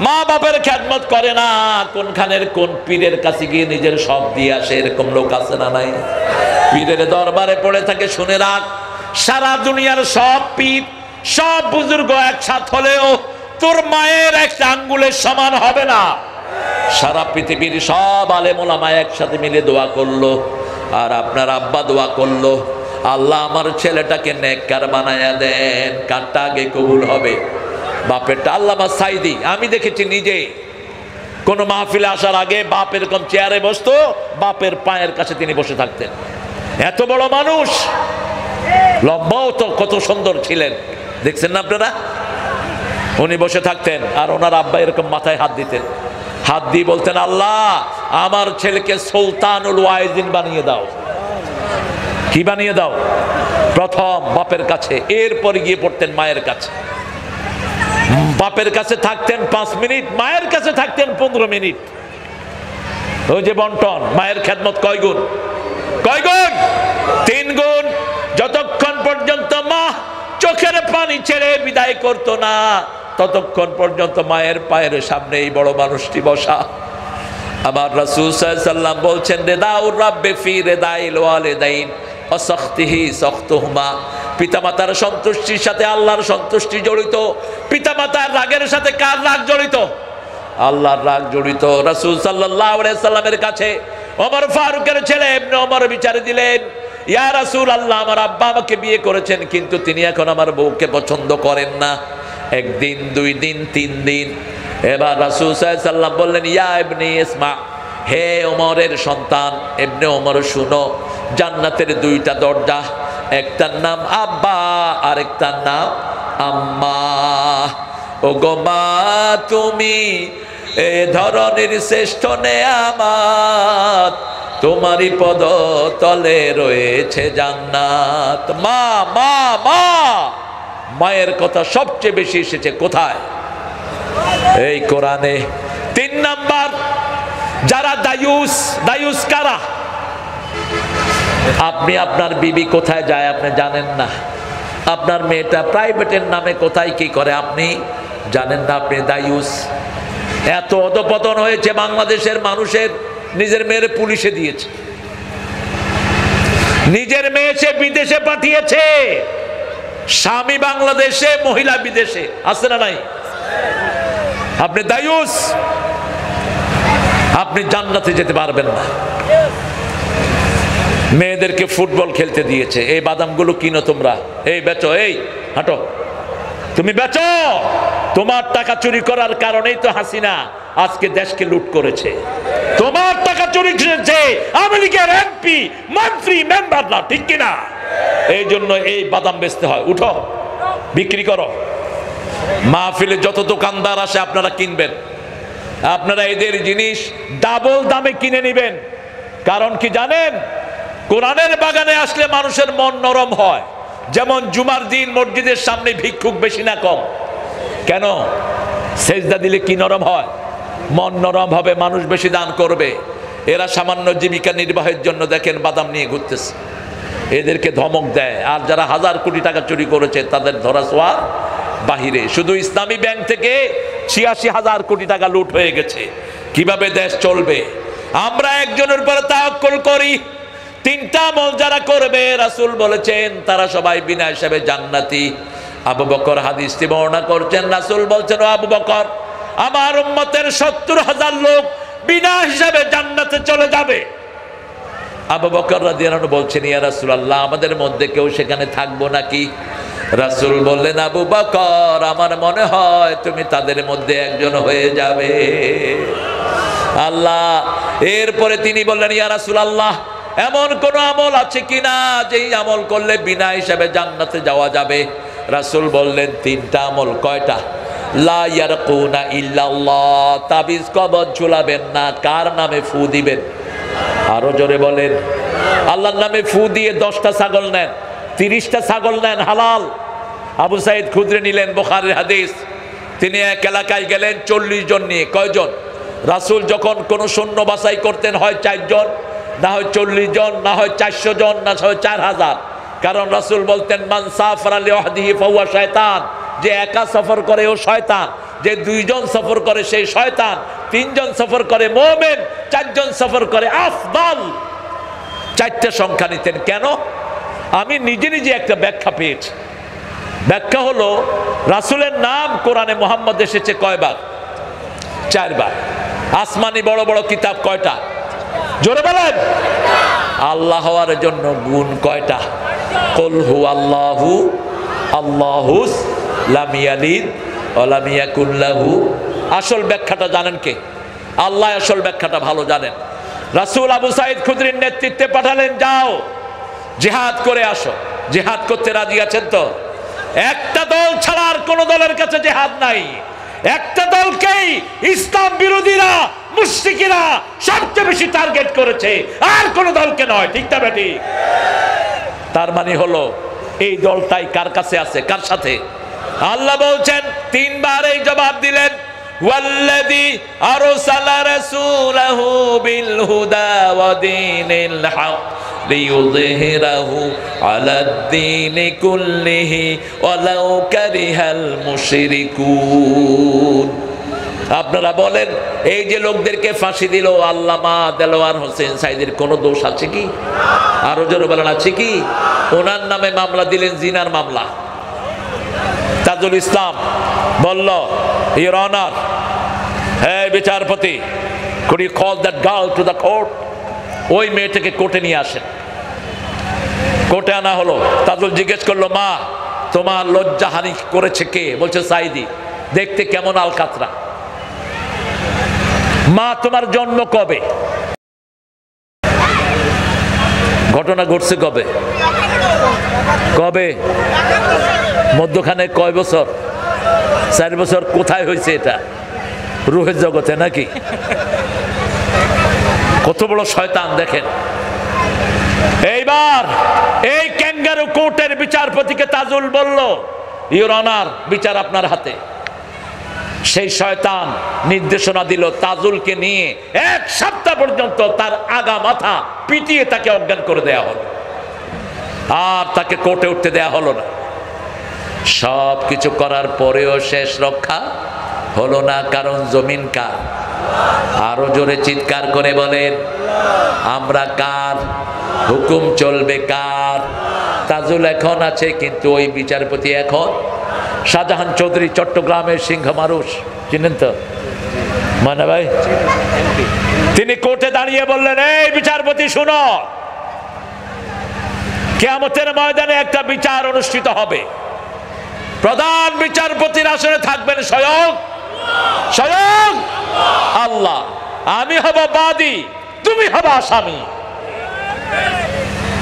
S1: মা বাপের খেদমত করে না, কোনখানের কোন পীরের কাছে গিয়ে নিজের সব দিয়ে আসে, এরকম লোক আছে না নাই? পীরের দরবারে পড়ে থাকে। শুনে রাখ, সারা দুনিয়ার সব পীর, সব বুজুর্গ একসাথ হলেও তোর মায়ের একটা আঙ্গুলের সমান হবে না। সারা পৃথিবীর সব আলেম ওলামা একসাথে মিলে দোয়া করলো, আর আপনার আব্বা দোয়া করলো, আল্লাহ আমার ছেলেটাকে নেককার বানায়া দেন। কারটা আগে কবুল হবে? বাপেরটা। আল্লামা সাইদি, আমি দেখেছি নিজে, কোন মাহফিলে আসার আগে বাপ এরকম চেয়ারে বসতো, বাপের পায়ের কাছে তিনি বসে থাকতেন। এত বড় মানুষ, লম্বাও তো কত সুন্দর ছিলেন, দেখছেন না আপনারা? উনি বসে থাকতেন আর ওনার আব্বা এরকম মাথায় হাত দিতেন, হাত দিয়ে বলতেন, আল্লাহ আমার ছেলেকে সুলতানুল ওয়াইজিন বানিয়ে দাও। কি বানিয়ে দাও? প্রথম বাপের কাছে, এরপর গিয়ে পড়তেন মায়ের কাছে। বাপের কাছে থাকতেন 5 মিনিট, মায়ের কাছে থাকতেন 15 মিনিট। ওই যে বন্টন, মায়ের খেদমত কয় গুণ? 3 গুণ। যতক্ষণ পর্যন্ত মা চোখের পানি ছেড়ে বিদায় করতো না, ততক্ষণ পর্যন্ত মায়ের পায়ের সামনে এই বড় মানুষটি বসা। আমার রাসূল সাল্লাল্লাহু আলাইহি ওয়াসাল্লাম বলছেন, রিদাউর রাব্বি ফি রিদাইল ওয়ালিদাইন ওয়া সাখতিহি সাখতুহুমা। পিতামাতার সন্তুষ্টির সাথে আল্লাহর সন্তুষ্টি জড়িত, পিতামাতার রাগের সাথে কার রাগ জড়িত? আল্লাহর রাগ জড়িত। রাসূল সাল্লাল্লাহু আলাইহি ওয়াসাল্লামের কাছে ওমর ফারুকের ছেলে ইবনে ওমর বিচার দিলেন, ইয়া রাসূলুল্লাহ, আমার আব্বা আমাকে বিয়ে করেছেন, কিন্তু তিনি এখন আমার বউকে পছন্দ করেন না। 1 দিন, 2 দিন, 3 দিন। এবার রাসূল সাল্লাল্লাহু আলাইহি ওয়াসাল্লাম বললেন, ইয়া ইবনি ইসমা, হে ওমরের সন্তান ইবনে ওমর, শুনো, জান্নাতের 2টা দরজা, একটার নাম আব্বা আর একটার নাম আম্মা। ও গো মা, তুমি এ ধরনের শ্রেষ্ঠ নেয়ামত, তোমারই পদ তলে রয়েছে জান্নাত। মা মা মা, মায়ের কথা সবচেয়ে বেশি এসেছে কোথায়? এই কোরআনে। 3 নাম্বার, যারা দায়ুস। দায়ুস কারা? আপনি আপনার বিবি কোথায় যায় আপনি জানেন না, আপনার মেয়েটা প্রাইভেটের নামে কোথায় কি করে আপনি জানেন না, আপনি দায়ুস। এত অধপতন হয়েছে বাংলাদেশের মানুষের, নিজের মেয়ের পুলিশে দিয়েছে, নিজের মেয়ে সে বিদেশে পাঠিয়েছে, স্বামী বাংলাদেশে, মহিলা বিদেশে, আছে না নাই? আপনি দায়ুস, আপনি জান্নাতে যেতে পারবেন না। মেয়েদেরকে ফুটবল খেলতে দিয়েছে, এই বাদামগুলো কিনো তোমরা, এই বেচো, এই হাঁটো, তুমি বেচো। তোমার টাকা চুরি করার কারণেই তো হাসিনা আজকে দেশকে লুট করেছে। তোমার টাকা চুরি করেছে আমেরিকার এমপি, মন্ত্রী, মেম্বার না, ঠিক কিনা? এই জন্য এই বাদাম বেচতে হয়, উঠো বিক্রি করো। মাহফিলে যত দোকানদার আসে আপনারা কিনবেন, আপনারা এদের জিনিস ডাবল দামে কিনে নেবেন। কারণ কি জানেন? কোরআনের বাগানে আসলে মানুষের মন নরম হয়। যেমন জুমার দিন মসজিদের সামনে ভিক্ষুক বেশি না কম? কেন? সেজদা দিলে কি নরম হয়? মন নরম হবে, মানুষ বেশি দান করবে। এরা সামান্য জীবিকা নির্বাহের জন্য দেখেন বাদাম নিয়ে ঘুরতেছে, এদেরকে ধমক দেয়। আর যারা 1000 কোটি টাকা চুরি করেছে তাদের ধরা ছোঁয়ার বাহিরে। শুধু ইসলামী ব্যাংক থেকে 86,000 কোটি টাকা লুট হয়ে গেছে। কিভাবে দেশ চলবে? আমরা একজনের উপরে তাওয়াক্কুল করি। 3টা আমল যারা করবে, রাসূল বলেছেন তারা সবাই বিনা হিসাবে জান্নাতি। আবু বকর হাদিসটি বর্ণনা করছেন, রাসূল বলছেন, ও আবু বকর, আমার উম্মতের 70,000 লোক বিনা হিসাবে জান্নাতে চলে যাবে। আবু বকর রাদিয়াল্লাহু আনহু বলছেন, ইয়া রাসূলুল্লাহ, আমাদের মধ্যে কেউ সেখানে থাকবো নাকি? রাসূল বললেন, আবু বকর, আমার মনে হয় তুমি তাদের মধ্যে একজন হয়ে যাবে। আল্লাহ। এরপরে তিনি বললেন, ইয়া রাসূলুল্লাহ, এমন কোন আমল আছে কিনা যেই আমল করলে বিনা হিসাবে জান্নাতে যাওয়া যাবে? রাসূল বললেন, 3টা আমল। কয়টা? লা ইয়ারকুনা ইল্লাল্লাহ, তাবিজ কবজ ঝুলাবেন না। কার নামে ফু দিবেন? আরো জোরে বলেন। আল্লাহর নামে ফু দিয়ে 10টা ছাগল নেন, 30টা ছাগল নেন, হালাল। আবু সাইদ খুদরি নিলেন বুখারীর হাদিস। তিনি এক এলাকায় গেলেন 40 জন নিয়ে। কয়জন? রাসূল যখন কোনো সৈন্য বাছাই করতেন, হয় 4 জন, না হয় 40 জন, না হয় 400 জন, না হয় 4000। কারণ রাসূল বলতেন মান সাফারা লিওয়াহদিহি ফাহুয়া শয়তান, যে একা সফর করে ও শয়তান, যে 2 জন সফর করে সেই শয়তান, 3 জন সফর করে মুমিন, 4 জন সফর করে আফদাল। 4টা সংখ্যা নিতেন। কেন? আমি নিজে নিজে একটা ব্যাখ্যা পেয়েছি। ব্যাখ্যা হলো, রাসূলের নাম কোরআনে মুহাম্মদ এসেছে কয়বার? 4 বার। আসমানি বড় বড় কিতাব কয়টা? জোরে বলেন। আল্লাহ হওয়ার জন্য গুণ কয়টা? কুল হু আল্লাহু আল্লাহুস লাম ইয়ালিদ ওয়া লাম ইয়াকুল লাহু। আসল ব্যাখ্যাটা জানেন কে? আল্লাহ আসল ব্যাখ্যাটা ভালো জানেন। রাসূল আবু সাঈদ খুদরির নেতৃত্বে পাঠালেন, যাও জিহাদ করে আসো। জিহাদ করতে রাজি আছেন তো? একটা দল ছাড়া আর কোন দলের কাছে জিহাদ নাই। একটা দলকেই ইসলাম বিরোধীরা, মুশরিকিরা সবচেয়ে বেশি টার্গেট করেছে, আর কোন দলকে নয়। ঠিক না বেটি? তার মানে হলো এই দলটাই কার কাছে আছে? কার সাথে? আল্লাহ বলছেন, 3 বার এই জবাব দিলেন, ওয়াল্লাযী আরসালা রাসূলাহু বিল হুদা ওয়া দীনিল হক লিইয়ুযহিরাহু আলাদ-দীনি কুল্লিহি ওয়ালাউ কারিহাল মুশরিকুন। আপনারা বলেন, এই যে লোকদেরকে ফাঁসি দিল আল্লামা দেলোয়ার হোসেন সাঈদীর কোনো দোষ আছে কি? আরো জোরে বলেন, আছে কি? ওনার নামে মামলা দিলেন, জিনার মামলা। তাজুল ইসলাম বলল, ইওর অনার, হে বিচারপতি, could you call that girl to the court? ওই মেয়েটাকে কোর্টে নিয়ে আসেন। কোর্টে আনা হলো। তাজুল জিজ্ঞেস করলো, মা, তোমার লজ্জাহানি করেছে কে? বলছে সাঈদী। দেখতে কেমন? আলকাতরা। মা, তোমার জন্ম কবে? ঘটনা ঘটছে কবে? কবে? মধ্যখানে কয় বছর? 4 বছর। কোথায় হয়েছে এটা? রুহের জগতে নাকি? কত বড় শয়তান দেখেন। এইবার এই ক্যাঙ্গারু কোর্টের বিচারপতিকে তাজুল বলল, ইওর অনার, বিচার আপনার হাতে। সেই শয়তান নির্দেশনা দিল, তাজুলকে নিয়ে 1 সপ্তাহ পর্যন্ত তার আগা মাথা পিটিয়ে তাকে অজ্ঞান করে দেয়া হলো, আর তাকে কোর্টে উঠতে দেয়া হলো না। সব কিছু করার পরেও শেষ রক্ষা হলো না, কারণ জমিন কার? আরো জোরে চিৎকার করে বলেন, আমরা কার? হুকুম চলবে কার? তাজুল এখন আছে, কিন্তু ওই বিচারপতি এখন। শাহজাহান চৌধুরী চট্টগ্রামের সিংহ মানুষ, চিনেন তো? মানে ভাই, তিনি কোর্টে দাঁড়িয়ে বললেন, এই বিচারপতি শুনো, কিয়ামতের ময়দানে একটা বিচার অনুষ্ঠিত হবে। প্রধান বিচারপতির আসনে থাকবেন স্বয়ং আল্লাহ। আমি হব বাদী, তুমি হবে আসামি।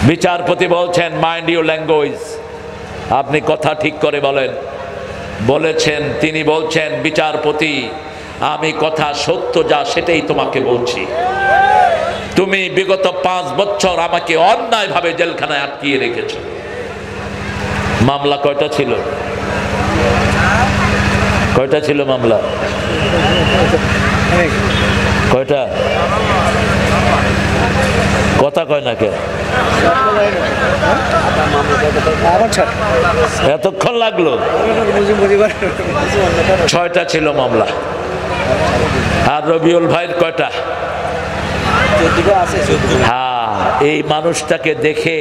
S1: বিচারপতি বলছেন, মাইন্ড ইউর ল্যাঙ্গুয়েজ, আপনি কথা ঠিক করে বলেন। বলেছেন, তিনি বলছেন, বিচারপতি, আমি কথা সত্য যা সেটাই তোমাকে বলছি। তুমি বিগত 5 বছর আমাকে অন্যায়ভাবে জেলখানায় আটকিয়ে রেখেছ। মামলা কয়টা ছিল? কয়টা ছিল মামলা? কয়টা? কথা কয় না কে? এতক্ষণ লাগলো? 6টা ছিল মামলা। আর রবিউল ভাইয়ের কয়টা? হ্যাঁ, এই মানুষটাকে দেখে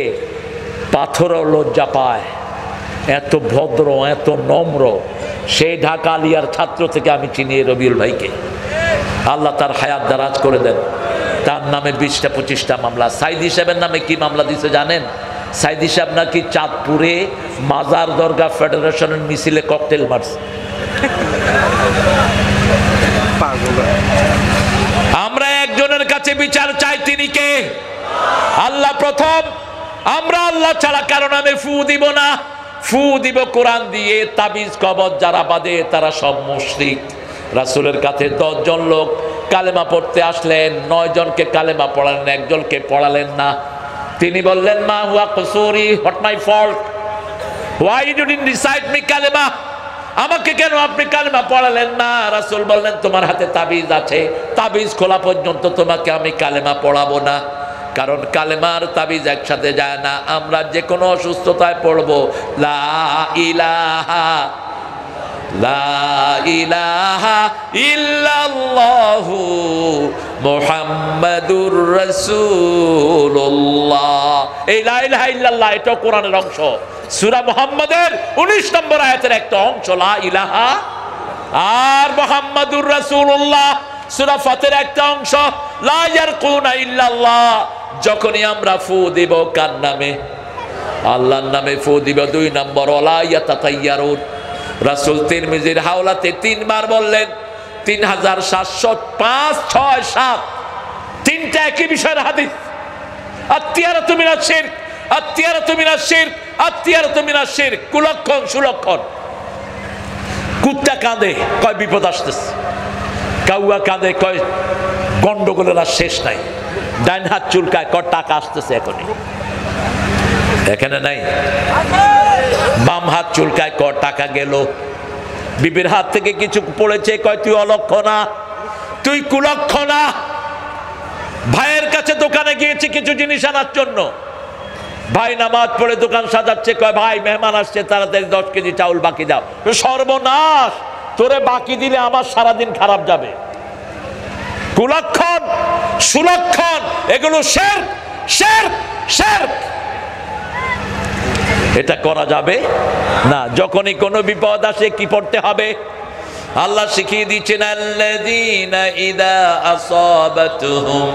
S1: পাথরও লজ্জা পায়, এত ভদ্র, এত নম্র। সেই ঢাকা আলিয়ার ছাত্র থেকে আমি চিনি রবিউল ভাইকে। আল্লাহ তার হায়াত দারাজ করে দেন। তার নামে 20টা-25টা মামলা। সাইদি সাহেবের নামে কি মামলা দিছে জানেন? সাইদি সাহেব নাকি চাঁদপুরে মাজার দরগা ফেডারেশনের মিছিলে ককটেল মারছে। আমরা একজনের কাছে বিচার চাই, তিনি কে? আল্লাহ প্রথম। আমরা আল্লাহ ছাড়া কারো নামে ফু দিব না। ফু দিব কোরআন দিয়ে। তাবিজ কবজ যারা বাঁধে তারা সব মুশরিক। রাসূলের কাছে 10 জন লোক কালেমা পড়তে আসলেন, 9 জনকে কালেমা পড়ালেন, একজনকে পড়ালেন না। তিনি বললেন, মা হুয়া কুসুরি, what my fault? Why you didn't recite me কালেমা? আমাকে কেন আপনি কালেমা পড়ালেন না? রাসূল বললেন তোমার হাতে তাবিজ আছে, তাবিজ খোলা পর্যন্ত তোমাকে আমি কালেমা পড়াবো না। কারণ কালেমার তাবিজ একসাথে যায় না। আমরা যে কোনো অসুস্থতায় পড়বো লা ইলাহা লা ইলাহা ইল্লাল্লাহু মুহাম্মাদুর রাসূলুল্লাহ। এই লা ইলাহা ইল্লাল্লাহ এটা কোরআনের অংশ। সূরা মুহাম্মাদের 19 নম্বর আয়াতের একটা অংশ লা ইলাহা, আর মুহাম্মাদুর রাসূলুল্লাহ সূরা ফাতির একটা অংশ লা ইয়ারকুনা ইল্লাল্লাহ। যখনই আমরা ফু দিব কার নামে? আল্লাহর নামে ফু দিব। 2 নম্বর ওয়ালা ইয়াতাতাইয়ারুন। রাসূল তিরমিজির হাওলাতে 3 বার বললেন, 3705 6 7 তিনটা একই বিষয়ের হাদিস। আত্তিয়ারাতু মিনাশ শিরক, আত্তিয়ারাতু মিনাশ শিরক, আত্তিয়ারাতু মিনাশ শিরক। কুলক্ষণ সুলক্ষণ। কুত্তা কাঁদে কয় বিপদ আসতেছে, কাউয়া কাঁদে কয় গন্ডগোলের আর শেষ নাই, ডাইন হাত চুলকায় কয় টাকা আসতেছে এখনই, এখানে নাই। বাম হাত চুলকায় কয় টাকা গেল। বিবির হাত থেকে কিছু পড়েছে কয় তুই অলক্ষণা, তুই কুলক্ষণা। ভাইয়ের কাছে দোকানে গিয়েছে কিছু জিনিস আনার জন্য, ভাই নামাজ পড়ে দোকান সাজাচ্ছে, কয় ভাই মেহমান আসছে তাড়াতাড়ি 10 কেজি চাউল বাকি দাও। সর্বনাশ, তোরে বাকি দিলে আমার সারাদিন খারাপ যাবে। কুলক্ষণ সুলক্ষণ এগুলো শিরক শিরক শিরক। এটা করা যাবে না। যখনই কোনো বিপদ আসে কি পড়তে হবে? আল্লাহ শিখিয়ে দিচ্ছেন আল্লাযীনা ইযা আসাবাতুহুম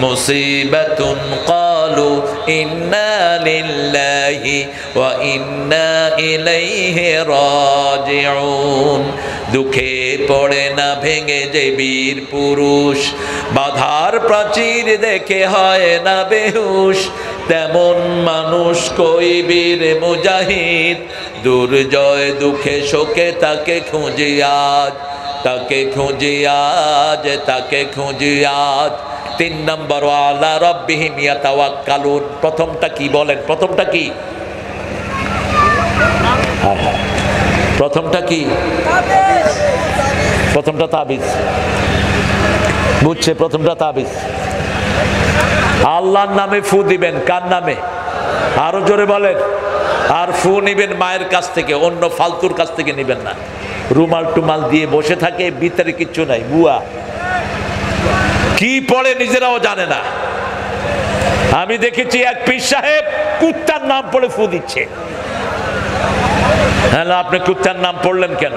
S1: মুসিবাতুন ক্বালু ইন্না লিল্লাহি ওয়া ইন্না ইলাইহি রাজিউন। দুঃখে পড়ে না ভেঙে যে বীর পুরুষ, বাধার প্রাচীর দেখে হয় না বেহুশ, তেমন মানুষ কই বীর মুজাহিদ। দুর্জয় দুঃখে শোকে তাকে খুঁজি আজ, তাকে খুঁজি আজ, তাকে খুঁজি আজ। 3 নম্বর আলা রাব্বিহিম ইয়াতাওয়াক্কালুন। প্রথমটা কি বলেন? প্রথমটা কি? প্রথমটা কি? প্রথমটা তাবিজ। বুঝছে? প্রথমটা তাবিজ। আল্লাহর নামে ফু দিবেন। কার নামে? আরো জোরে বলেন। আর ফু নিবেন মায়ের কাছ থেকে, অন্য ফালতুর কাছ থেকে নিবেন না। রুমাল টুমাল দিয়ে বসে থাকে, ভিতরে কিচ্ছু নাই, বুয়া কি পড়ে নিজেরাও জানে না। আমি দেখেছি এক পীর সাহেব কুত্তার নাম পড়ে ফু দিচ্ছে। হ্যাঁ, আপনি কুত্তার নাম পড়লেন কেন?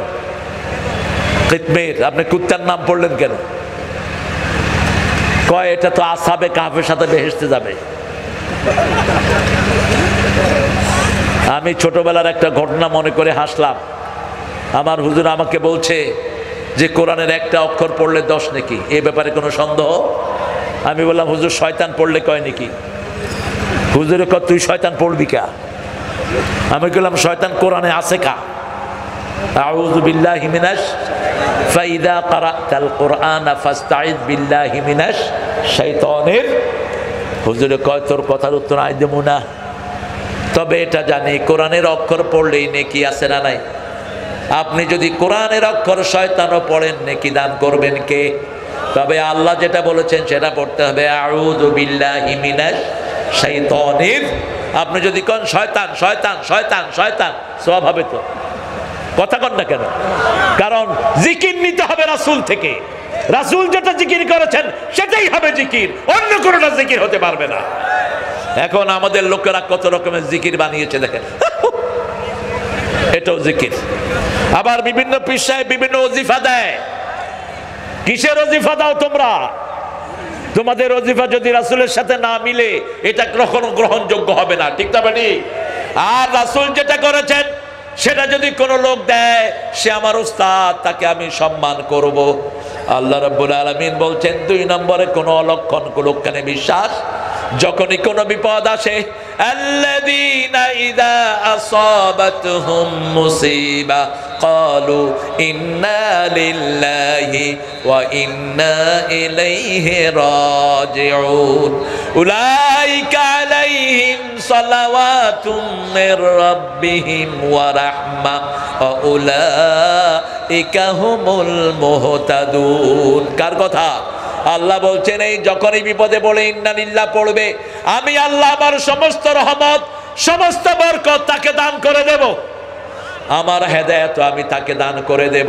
S1: কিতমির, আপনি কুত্তার নাম পড়লেন কেন? কয় এটা তো আসহাবে কাহফের সাথে বেহেশতে যাবে। আমি ছোটবেলার একটা ঘটনা মনে করে হাসলাম। আমার হুজুর আমাকে বলছে যে কোরআনের একটা অক্ষর পড়লে 10 নেকি। এই ব্যাপারে কোনো সন্দেহ? আমি বললাম হুজুর শয়তান পড়লে কয় নেকি। হুজুরে কয় তুই শয়তান পড়বি কা? আমি বললাম শয়তান কোরআনে আছে কা? আউযু বিল্লাহি মিনাশ ফাইদা ক্বারাতাল কুরআনা ফাস্তাইয বিল্লাহি মিনাশ শাইতানির। হুজুরে কয় তোর কথার উত্তর আই দেবো না, তবে এটা জানি কোরআনের অক্ষর পড়লেই নেকি আছে না নাই? আপনি যদি কোরআনের অক্ষর শয়তানও পড়েন নেকি দান করবেন কে? তবে আল্লাহ যেটা বলেছেন সেটা পড়তে হবে, আউযু বিল্লাহি মিনাশ শাইতানির। আপনি যদি কোন শয়তান শয়তান শয়তান শয়তান, সওয়াব হবে তো? কথা কন না কেন? কারণ জিকির নিতে হবে রাসূল থেকে। রাসূল যেটা জিকির করেছেন সেটাই হবে জিকির, অন্য কোনটা জিকির হতে পারবে না। এখন আমাদের লোকেরা কত রকমের জিকির বানিয়েছে দেখেন, এটাও জিকির। আবার বিভিন্ন পীর সাহেব বিভিন্ন ওজিফা দেয়। কিসের ওজিফা দাও তোমরা? তোমাদের ওজিফা যদি রাসূলের সাথে না মিলে এটা কখনো গ্রহণযোগ্য হবে না, ঠিক না বেটি? আর রাসূল যেটা করেছেন সেটা যদি কোনো লোক দেয় সে আমার উস্তাদ, তাকে আমি সম্মান করব। আল্লাহ রাব্বুল আলামিন বলছেন 2 নম্বরে কোনো অলক্ষণ কুলক্ষণে বিশ্বাস। যখনই কোনো বিপদ আসে, আল্লাযীনা ইযা আসাবাতুহুম মুসিবা ক্বালু ইন্না লিল্লাহি ওয়া ইন্না ইলাইহি রাজিউন উলাইকা আলাইহিম সালাওয়াতুম মির রাব্বিহিম ওয়া রাহমা ওয়া উলাইকা হুমুল মুহতাদুন। কার কথা? আল্লাহ বলছেন এই যখনই বিপদে পড়ে ইন্না লিল্লাহ পড়বে, আমি আল্লাহ আমার সমস্ত রহমত সমস্ত বরকত তাকে দান করে দেব, আমার হেদায়েত আমি তাকে দান করে দেব।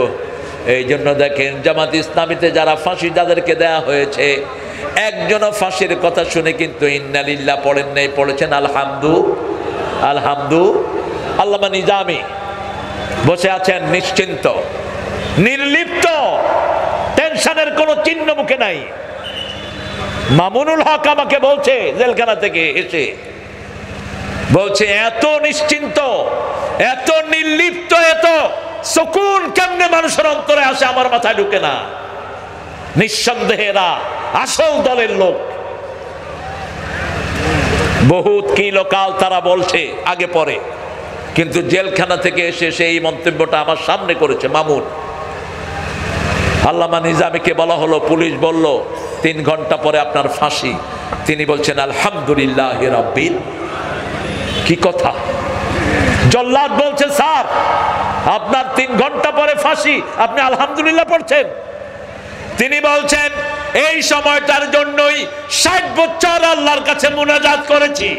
S1: এই জন্য দেখেন জামাত ইসলামীতে যারা ফাঁসি যাদেরকে দেয়া হয়েছে, একজনও ফাঁসির কথা শুনে কিন্তু ইন্না লিল্লাহ পড়েন নাই, পড়েছেন আলহামদু আলহামদু। আল্লামা নিজামী বসে আছেন নিশ্চিন্ত নির্লিপ্ত, টেনশনের কোনো চিহ্ন মুখে নাই। মামুনুল হক আমাকে বলছে জেলখানা থেকে এসে, বলছে এত নিশ্চিন্ত, এত নির্লিপ্ত, এত সুকুন কেমনে মানুষের অন্তরে আসে আমার মাথায় ঢুকে না। নিঃসন্দেহেরা আসল দলের লোক, বহুত কি লোকাল তারা বলছে আগে পরে, কিন্তু জেলখানা থেকে এসে সেই মন্তব্যটা আমার সামনে করেছে মামুন। আল্লামা নিজামীকে বলা হলো, পুলিশ বলল 3 ঘন্টা পরে আপনার ফাঁসি, তিনি বলছেন আলহামদুলিল্লাহ রাব্বিল। কি কথা? জল্লাদ বলছে স্যার আপনার 3 ঘন্টা পরে ফাঁসি, আপনি আলহামদুলিল্লাহ পড়ছেন? তিনি বলছেন এই সময়টার জন্যই 60 বছর আল্লাহর কাছে মুনাজাত করেছি,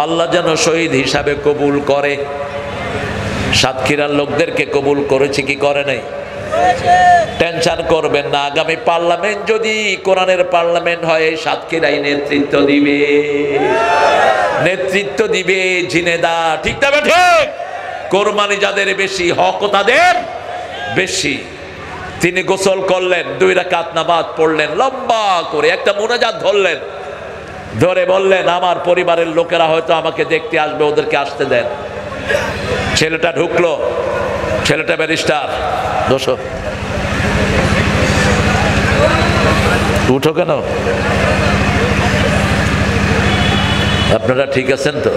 S1: আল্লাহ যেন শহীদ হিসাবে কবুল করে। সাতক্ষীরার লোকদেরকে কবুল করেছে কি করে নাই? টেনশন করবেন না, আগামী পার্লামেন্ট যদি কোরআনের পার্লামেন্ট হয়, সাতক্ষীরাই নেতৃত্ব দিবে, নেতৃত্ব দিবে ঝিনেদা। ঠিক তবে ঠিক, কোরবানি যাদের বেশি, হক তাদের বেশি। তিনি গোসল করলেন, 2 রাকাত নামাজ পড়লেন, লম্বা করে একটা মুনাজাত ধরলেন, ধরে বললেন আমার পরিবারের লোকেরা হয়তো আমাকে দেখতে আসবে, ওদেরকে আসতে দেন। ছেলেটা ঢুকলো, ছেলেটা ব্যারিস্টার। দোষো উঠো কেন? আপনারা ঠিক আছেন তো?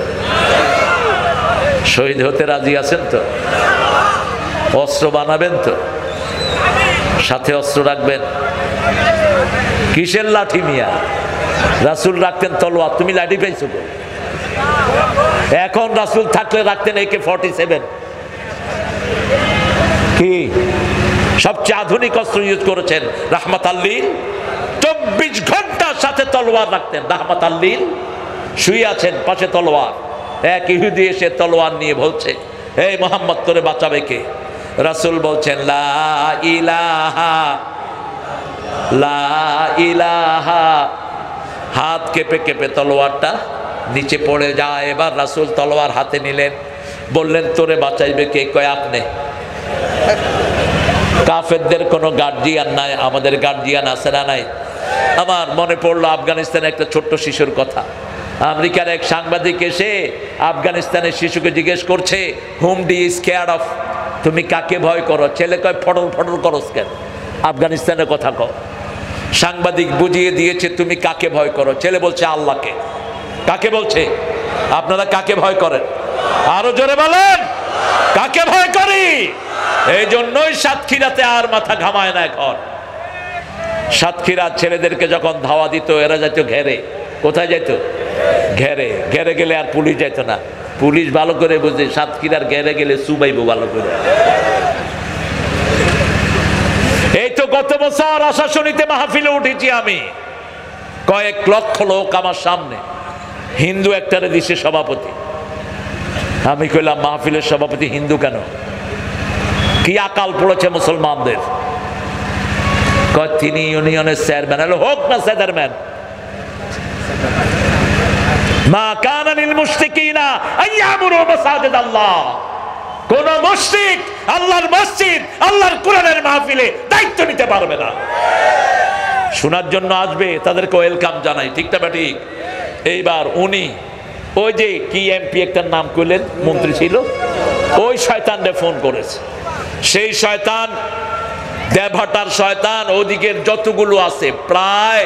S1: শহীদ হতে রাজি আছেন তো? অস্ত্র বানাবেন তো? সাথে অস্ত্র রাখবেন? কিসের লাঠি মিয়া? রাসূল রাখতেন তলোয়ার, তুমি লাঠি পাইছো? এখন রাসূল থাকলে রাখতেন AK-47। কি সবচেয়ে আধুনিক অস্ত্র ইউজ করেছেন রাহমাতাল্লিল। 24 ঘন্টা সাথে তলোয়ার রাখতেন রাহমাতাল্লিল। শুয়ে আছেন, পাশে তলোয়ার। এক ইহুদি এসে তলোয়ার নিয়ে বলছে, এই মুহাম্মদ তোরে বাঁচাবে কে? রাসূল বলছেন লা ইলাহা লা ইলাহা। হাত কেঁপে কেঁপে তলোয়ারটা নিচে পড়ে যায়। এবার রাসূল তলোয়ার হাতে নিলেন, বললেন তোরে বাঁচাইবে কে? কয় আপনি। কাফেরদের কোনো গার্জিয়ান নাই, আমাদের গার্জিয়ান আছে না নাই? আমার মনে পড়লো আফগানিস্তানে একটা ছোট্ট শিশুর কথা। আমেরিকার এক সাংবাদিক এসে আফগানিস্তানের শিশুকে জিজ্ঞেস করছে, whom do you scared of? তুমি কাকে ভয় করো? ছেলে কয় ফটল ফটল করস কেন? আফগানিস্তানের কথা কও। সাংবাদিক বুঝিয়ে দিয়েছে তুমি কাকে ভয় করো। ছেলে বলছে আল্লাহকে। কাকে বলছে? আপনারা কাকে ভয় করেন? আরো জোরে বলেন, কাকে ভয় করি? এই জন্যই সাতক্ষীরাতে আর মাথা ঘামায় না এখন। সাতক্ষীরার ছেলেদেরকে যখন ধাওয়া দিত, এরা যেত ঘেরে। কোথায় যেত? ঘেরে। ঘেরে গেলে আর পুলিশ যেত না। পুলিশ ভালো করে বুঝে সাতক্ষীরার ঘেরে গেলে সুবাইব ভালো করে। এই তো গত বছর আশাশুনিতে মাহফিলে উঠেছি আমি, কয়েক লক্ষ লোক আমার সামনে, হিন্দু একটারে দিছে সভাপতি। আমি কইলাম মাহফিলের সভাপতি হিন্দু কেন? কি আকাল পড়েছে মুসলমানদের? কয় তিনি ইউনিয়নের চেয়ারম্যান। হলো হোক না চেয়ারম্যান, মা কানা লিল মুশরিকিনা আইয়ামুরু মাসাজিদ আল্লাহ। কোন মুশরিক আল্লাহর মসজিদ, আল্লাহর কোরআনের মাহফিলে দায়িত্ব নিতে পারবে না। শোনার জন্য আসবে, তাদেরকে ওয়েলকাম জানাই। ঠিক না ঠিক? এইবার উনি ওই যে কি এমপি একটার নাম কইলেন, মন্ত্রী ছিল, ওই শয়তানরে ফোন করেছে। সেই শয়তান, দেবহাটার শয়তান, ওদিকের যতগুলো আছে প্রায়